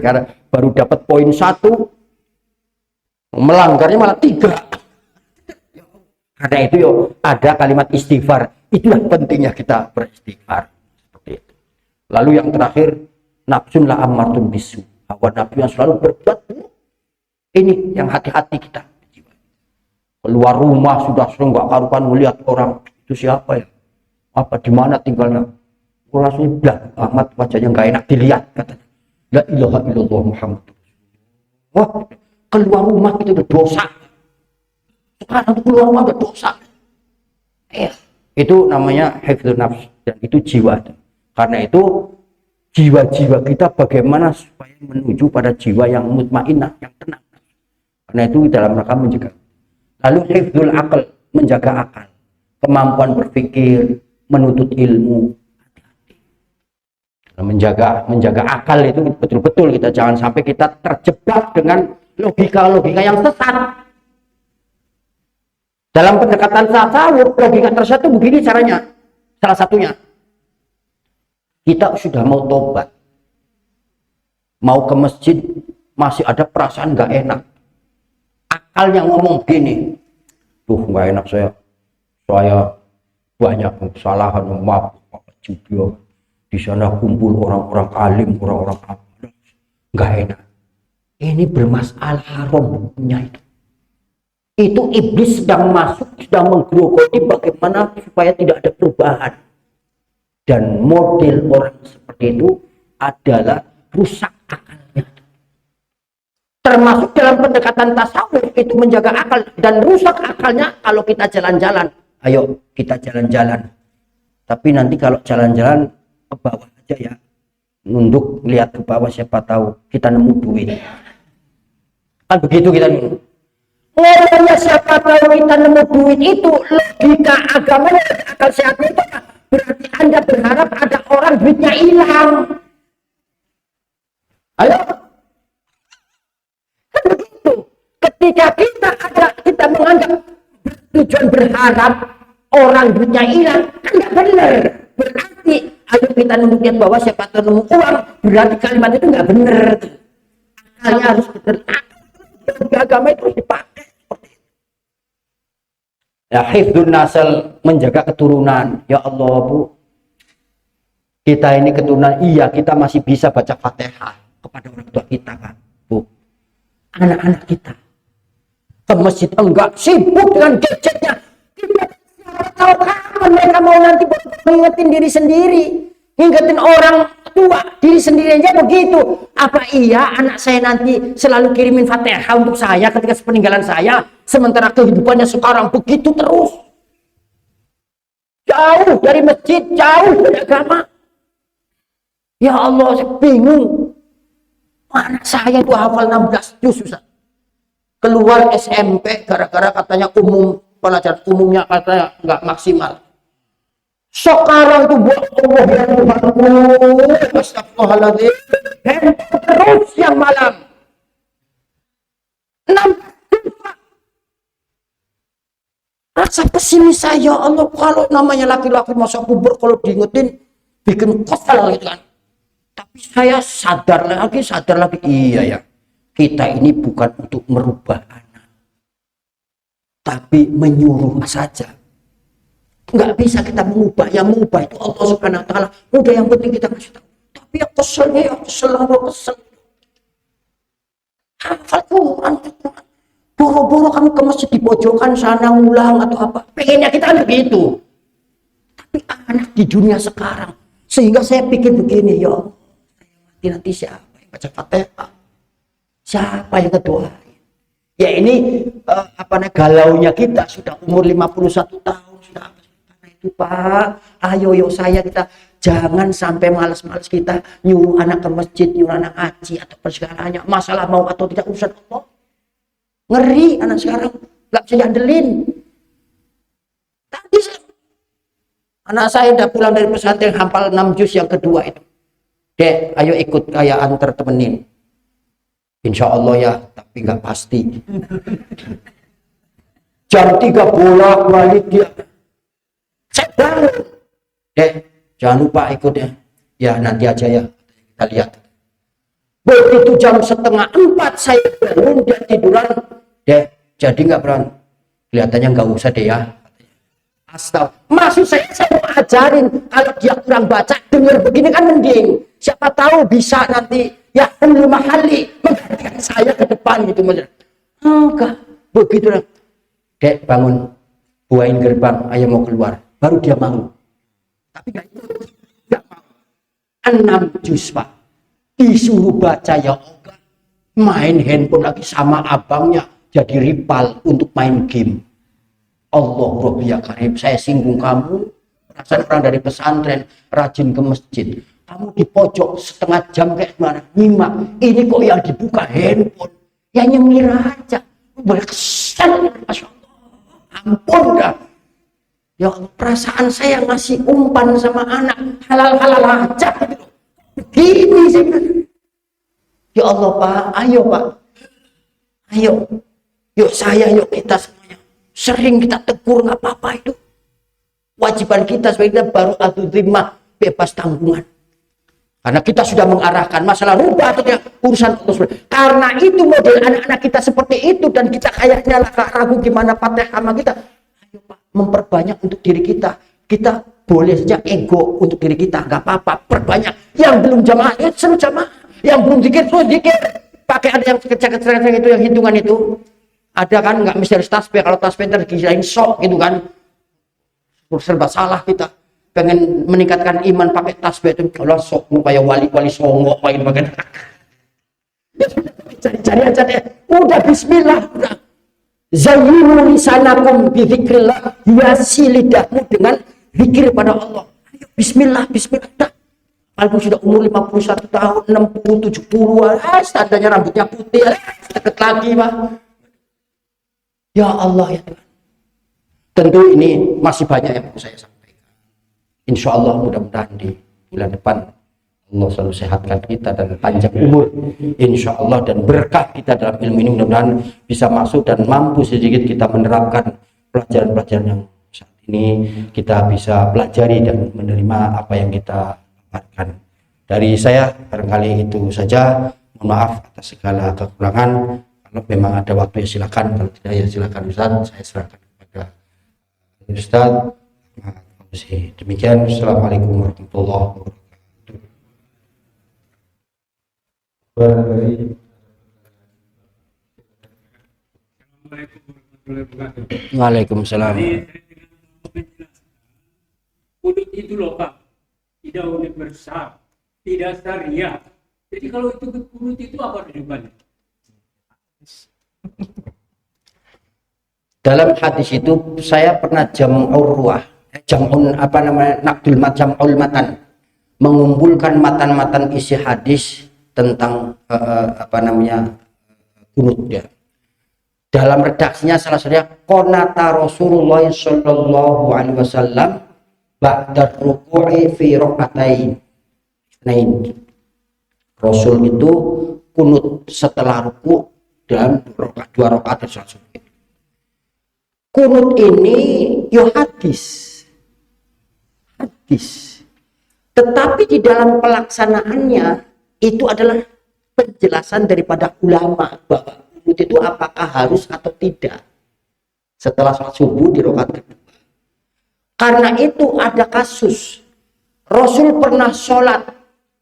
Karena baru dapat poin 1, melanggarnya malah 3. Karena itu ada kalimat istighfar. Itulah pentingnya kita beristighfar seperti itu. Lalu yang terakhir, nafsun la ammartun bisu, hawa nafsu yang selalu berbuat buruk. Ini yang hati-hati kita. Keluar rumah sudah sering nggak karuan melihat orang itu siapa ya, apa di mana tinggalnya, rasanya belah amat, wajahnya nggak enak dilihat, kata la ilaha illallah Muhammad. Wah, keluar rumah kita udah dosa. Sekarang keluar rumah udah dosa. Itu namanya hifdzun nafs, dan itu jiwa. Karena itu jiwa-jiwa kita bagaimana supaya menuju pada jiwa yang mutmainnah, yang tenang. Karena itu dalam rangka menjaga. Lalu hifdzul akal, menjaga akal, kemampuan berpikir, menuntut ilmu. Menjaga akal itu betul-betul kita jangan sampai kita terjebak dengan logika-logika yang sesat. Dalam pendekatan tasawuf, logika tersatu begini caranya. Salah satunya, kita sudah mau tobat, mau ke masjid, masih ada perasaan nggak enak. Akalnya ngomong begini, tuh nggak enak saya banyak kesalahan, maaf juga. Di sana kumpul orang-orang alim, orang-orang apa, nggak enak. Ini bermasalah haram punya itu. Itu iblis sedang masuk, sedang menggerogoti bagaimana supaya tidak ada perubahan. Dan model orang seperti itu adalah rusak akalnya. Termasuk dalam pendekatan tasawuf itu menjaga akal, dan rusak akalnya kalau kita jalan-jalan. Ayo kita jalan-jalan. Tapi nanti kalau jalan-jalan ke bawah aja ya, nunduk lihat ke bawah, siapa tahu kita nemu duit. Kan begitu kita dulu. Ngomongnya siapa tahu kita nemu duit itu logika agamanya, akal sehatnya itu berarti Anda berharap ada orang duitnya hilang. Ayo, kan begitu. Ketika kita menganggap tujuan berharap orang duitnya hilang, kan nggak benar. Berarti ayo kita nemu lihat bahwa siapa tahu nemu uang, berarti kalimat itu nggak benar. Akalnya harus benar. Agama itu harus dipakai. Ya, hifdzun nasl, menjaga keturunan. Ya Allah, Bu, kita ini keturunan, iya kita masih bisa baca Fatihah kepada orang tua kita kan, Bu. Anak-anak kita ke masjid enggak, sibuk dengan gadgetnya. Kita tahu kapan mereka mau nanti mengingetin diri sendiri, ngingetin orang tua, diri sendiri aja begitu. Apa iya anak saya nanti selalu kirimin Fatihah untuk saya ketika sepeninggalan saya, sementara kehidupannya sekarang begitu terus, jauh dari masjid, jauh dari agama. Ya Allah, saya bingung. Anak saya itu hafal 16 juz, Ustaz. Keluar SMP gara-gara katanya pelajaran umumnya katanya nggak maksimal. Sekarang tuh buat Allah ya Tuhanku, astagfirullahaladzim, handphone terus yang malam. 6 juta. Rasa pesimis saya, Allah, kalau namanya laki-laki masa puber kalau diingetin bikin kesel gitu kan. Tapi saya sadar lagi, iya ya, kita ini bukan untuk merubah anak, tapi menyuruh saja. Nggak bisa kita mengubah, yang mengubah itu Allah Subhanahu wa Ta'ala. Udah, yang penting kita kasih tahu. Tapi ya keselnya, kesel. Hafal Quran, boro-boro kamu ke masjid di pojokan sana ngulang atau apa. Pengennya kita kan begitu. Tapi anak di dunia sekarang, sehingga saya pikir begini, ya Allah, nanti siapa yang baca Fatihah? Siapa yang berdoa? Ya ini galaunya kita sudah umur 51 tahun sudah. Karena itu Pak, ayo kita jangan sampai malas-malas kita nyuruh anak ke masjid, nyuruh anak ngaji atau persegalanya. Masalah mau atau tidak urusan Allah. Ngeri anak sekarang, nggak bisa diandelin. Tadi anak saya udah pulang dari pesantren hafal 6 juz yang kedua itu. Dek, ayo ikut kayak antar temenin. Insya Allah ya, tapi nggak pasti. Jam 3 bolak balik dia. Saya bangun. Dek, jangan lupa ikut ya. Ya nanti aja ya, kita lihat. Begitu jam 3:30 saya bangun dan tiduran, deh jadi nggak berani. Kelihatannya nggak usah deh ya. Astaga, maksud saya mau ajarin kalau dia kurang baca, dengar begini kan mending. Siapa tahu bisa nanti ya mahali menggantikan saya ke depan gitu. Enggak, begitu lah. Dek bangun, buain gerbang, ayah mau keluar. Baru dia mau. Tapi nggak mau. 6 juz Pak. Disuruh baca ya enggak. Main handphone lagi sama abangnya. Jadi rival untuk main game. Allah Rabbi ya Karim, saya singgung kamu. Perasaan orang dari pesantren, rajin ke masjid. Kamu di pojok setengah jam kayak mana? Nyimak. Ini kok yang dibuka handphone. Ya nyemir aja. Berkesan. Masya Allah. Ampun dah. Ya Allah, perasaan saya ngasih umpan sama anak. Halal-halal aja. Begini sih. Ya Allah Pak, ayo Pak. Ayo. Yuk saya, yuk kita semuanya. Sering kita tegur, nggak apa-apa itu. Wajiban kita sebagai baru atau terima bebas tanggungan. Karena kita sudah mengarahkan masalah rubah atau tidak urusan Allah. Karena itu model anak-anak kita seperti itu dan kita kayaknya ragu gimana patah sama kita. Ayo Pak, memperbanyak untuk diri kita. Kita boleh saja ego untuk diri kita, nggak apa-apa. Perbanyak. Yang belum jamaah, ya seru jamaah. Yang belum zikir, terus zikir. Pakai ada yang kecil-kecil itu, yang hitungan itu. Ada kan nggak mesti harus tasbih, kalau tasbih terkirain sok gitu kan, serba salah kita. Pengen meningkatkan iman pakai tasbih itu kalau sok kayak wali-wali songo kayak bagian. Cari-cari aja deh. Udah bismillah, udah. Zayyinu lisanakum bi dzikrillah, hiasi lidahmu dengan zikir pada Allah. Ayo bismillah, bismillah. Udah. Kalau sudah umur 51 tahun, 60, 70, standarnya rambutnya putih, deket lagi Pak. Ya Allah ya Tuhan. Tentu ini masih banyak yang perlu saya sampaikan. Insya Allah mudah-mudahan di bulan depan Allah selalu sehatkan kita dan panjang umur. Insya Allah dan berkah kita dalam ilmu ini mudah-mudahan bisa masuk dan mampu sedikit kita menerapkan pelajaran-pelajaran yang saat ini kita bisa pelajari dan menerima apa yang kita dapatkan. Dari saya barangkali itu saja. Mohon maaf atas segala kekurangan. Kalau memang ada waktu ya silakan, kalau tidak ya silakan Ustaz, saya serahkan kepada Ustaz. Demikian, Assalamualaikum warahmatullahi wabarakatuh. Waalaikumsalam. Kudut itu lokal, tidak universal, tidak syariah. Jadi kalau itu kudut itu apa rujukannya? Dalam hadis itu saya pernah nakdul jam'ul matan, mengumpulkan matan-matan isi hadis tentang kunut ya. Dalam redaksinya salah satunya qanata Rasulullah sallallahu alaihi wasallam ba'da ruku'i fi rak'atain. Rasul itu kunut setelah ruku dalam 2 rakaat salat subuh. Kunut ini ya hadis. Tetapi di dalam pelaksanaannya itu adalah penjelasan daripada ulama bahwa kunut itu apakah harus atau tidak setelah salat subuh di rakaat kedua. Karena itu ada kasus Rasul pernah sholat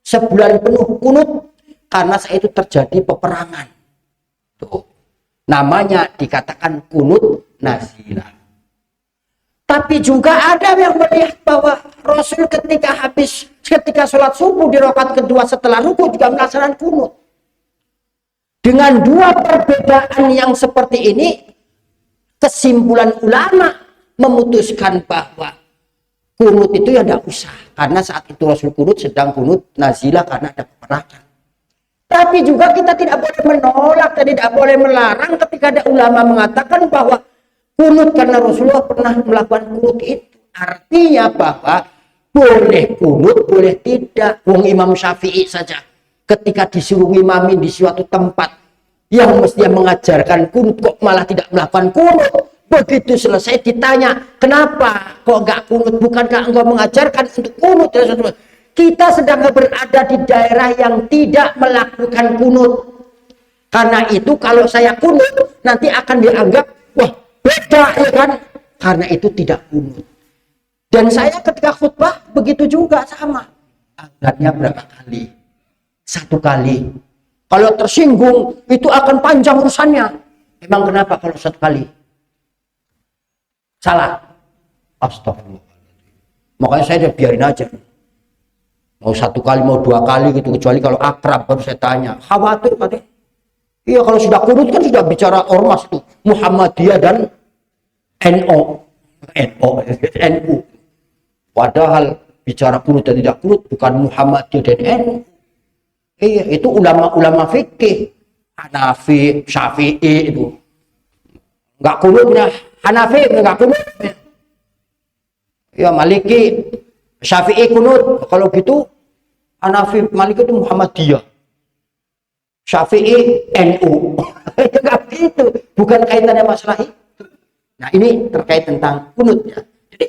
sebulan penuh kunut karena saat itu terjadi peperangan. Tuh. Namanya dikatakan kunut nazilah. Tapi juga ada yang melihat bahwa Rasul ketika sholat subuh di rakaat kedua setelah ruku juga melaksanakan kunut. Dengan 2 perbedaan yang seperti ini, kesimpulan ulama memutuskan bahwa kunut itu ya tidak usah, karena saat itu Rasul kunut sedang kunut nazilah karena ada peperangan. Tapi juga kita tidak boleh menolak dan tidak boleh melarang ketika ada ulama mengatakan bahwa kunut karena Rasulullah pernah melakukan kunut itu. Artinya bahwa boleh kunut, boleh tidak. Wong Imam Syafi'i saja ketika disuruh imamin di suatu tempat yang mestinya mengajarkan kunut kok malah tidak melakukan kunut. Begitu selesai ditanya, kenapa kok nggak kunut? Bukankah engkau mengajarkan untuk kunut? Kita sedang berada di daerah yang tidak melakukan kunut. Karena itu kalau saya kunut, nanti akan dianggap, wah beda ya kan? Karena itu tidak kunut. Dan saya ketika khutbah, begitu juga sama. Azannya berapa kali? 1 kali. Kalau tersinggung, itu akan panjang urusannya. Emang kenapa kalau 1 kali? Salah. Astagfirullah. Makanya saya udah biarin aja. Mau 1 kali, mau 2 kali gitu. Kecuali kalau akrab baru saya tanya. Khawatir katanya. Iya kalau sudah kunut kan sudah bicara ormas tuh. Muhammadiyah dan NU. Padahal bicara kunut dan tidak kunut bukan Muhammadiyah dan NU. Iya itu ulama-ulama fikih. Hanafi, Syafi'i itu. Enggak kunutnya. Hanafi enggak kunut. Ya Maliki, Syafi'i kunut. Kalau gitu Hanafi, Maliki itu Muhammadiyah. Syafi'i NU. Itu enggak begitu. Bukan kaitannya masalah itu. Nah, ini terkait tentang kunut ya. Jadi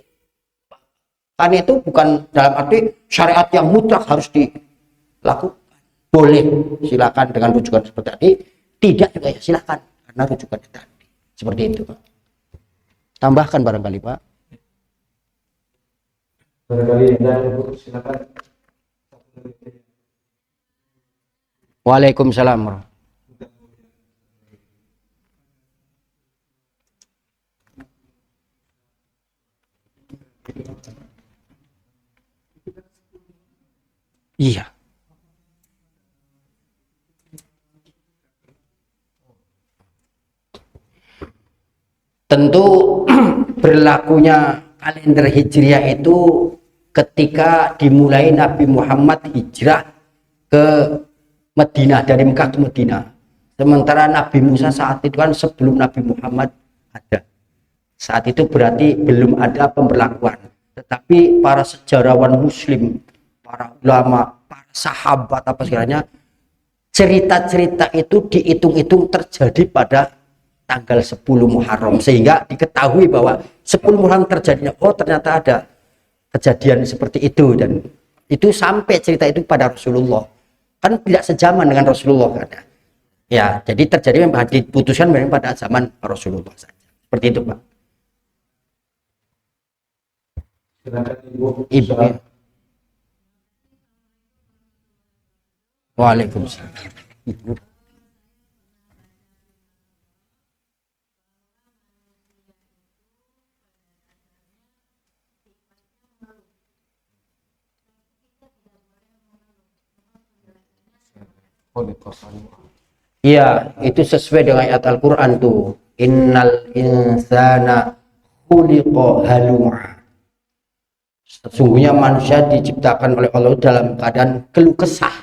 karena itu bukan dalam arti syariat yang mutlak harus dilakukan. Boleh, silakan dengan rujukan seperti tadi. Tidak juga ya silakan karena rujukan tadi. Seperti itu, Pak. Tambahkan barangkali, Pak. Barangkali Ibu silakan. Waalaikumsalam. Iya. Tentu berlakunya kalender Hijriah itu ketika dimulai Nabi Muhammad hijrah ke Madinah, dari Mekah ke Madinah. Sementara Nabi Musa saat itu kan sebelum Nabi Muhammad ada. Saat itu berarti belum ada pemberlakuan. Tetapi para sejarawan muslim, para ulama, para sahabat apa segalanya, cerita-cerita itu dihitung-hitung terjadi pada tanggal 10 Muharram, sehingga diketahui bahwa 10 Muharram terjadinya, oh ternyata ada kejadian seperti itu, dan itu sampai cerita itu pada Rasulullah. Kan tidak sejaman dengan Rasulullah kan ya. Ya, jadi terjadi memang diputuskan memang pada zaman Rasulullah saja. Seperti itu, Pak. Silakan Ibu. Ibu. Ya. Waalaikumsalam. Ibu. Iya, itu sesuai dengan ayat Al-Quran tuh. Innal insana khuliqa halu'a. Sesungguhnya manusia diciptakan oleh Allah dalam keadaan keluh kesah.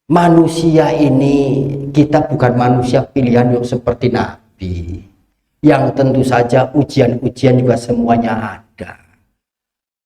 Manusia ini, kita bukan manusia pilihan yang seperti Nabi. Yang tentu saja ujian-ujian juga semuanya ada.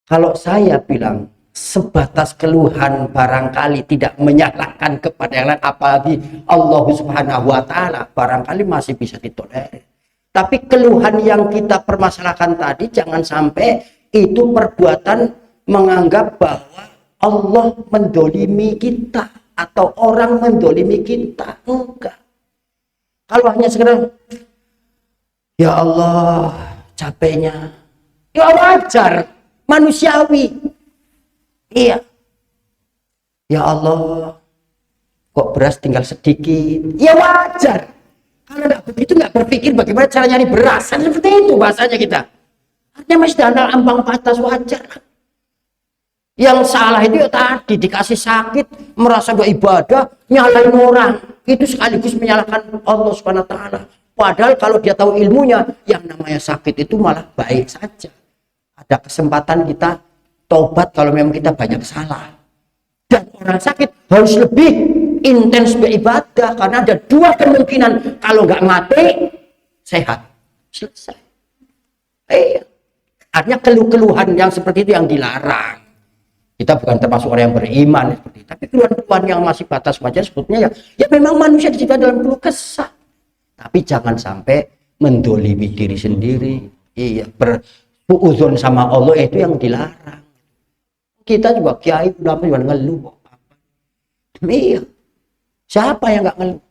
Kalau saya bilang, sebatas keluhan barangkali tidak menyalahkan kepada yang lain, apalagi Allah Subhanahu wa Ta'ala, barangkali masih bisa ditolerir. Tapi keluhan yang kita permasalahkan tadi, jangan sampai itu perbuatan menganggap bahwa Allah mendolimi kita atau orang mendolimi kita. Enggak. Kalau hanya sekedar, ya Allah capeknya, ya wajar, manusiawi. Iya. Ya Allah, kok beras tinggal sedikit. Ya wajar. Kalau enggak begitu, nggak berpikir bagaimana cara nyari beras. Kan seperti itu bahasanya kita. Artinya masih dalam ambang batas wajar. Yang salah itu ya tadi dikasih sakit, merasa gak ibadah, nyalain orang. Itu sekaligus menyalahkan Allah Subhanahu wa Ta'ala. Padahal kalau dia tahu ilmunya, yang namanya sakit itu malah baik saja. Ada kesempatan kita tobat kalau memang kita banyak salah. Dan orang sakit harus lebih intens beribadah, karena ada 2 kemungkinan. Kalau nggak mati, sehat, selesai. Artinya keluhan yang seperti itu yang dilarang. Kita bukan termasuk orang yang beriman seperti itu. Tapi keluhan-keluhan yang masih batas wajar sebetulnya ya memang manusia diciptakan dalam keluh kesah. Tapi jangan sampai mendolimi diri sendiri, iya, bersuudzon sama Allah itu yang dilarang. Kita juga kiai ulama juga ngeluh kok. Iya, siapa yang nggak ngeluh?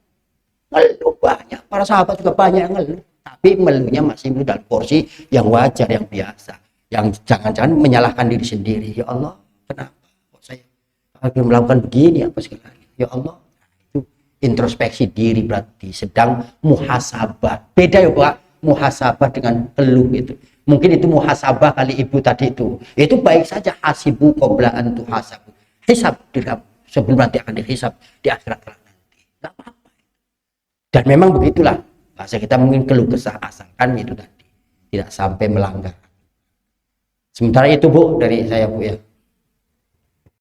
Ngeluh banyak, para sahabat juga banyak yang ngeluh. Tapi ngeluhnya masih dalam porsi yang wajar, yang biasa. Yang jangan-jangan menyalahkan diri sendiri. Ya Allah, kenapa kok saya melakukan begini apa segala? Ya Allah, itu introspeksi diri berarti sedang muhasabah. Beda ya Pak, muhasabah dengan keluh itu. Mungkin itu muhasabah kali ibu tadi itu. Itu baik saja, hasibu qabla an tuhasabu. Hisab sebelum nanti akan dihisab di akhirat nanti. Enggak apa-apa. Dan memang begitulah. Bahasa kita mungkin keluh kesah asalkan itu tadi tidak sampai melanggar. Sementara itu Bu dari saya Bu ya.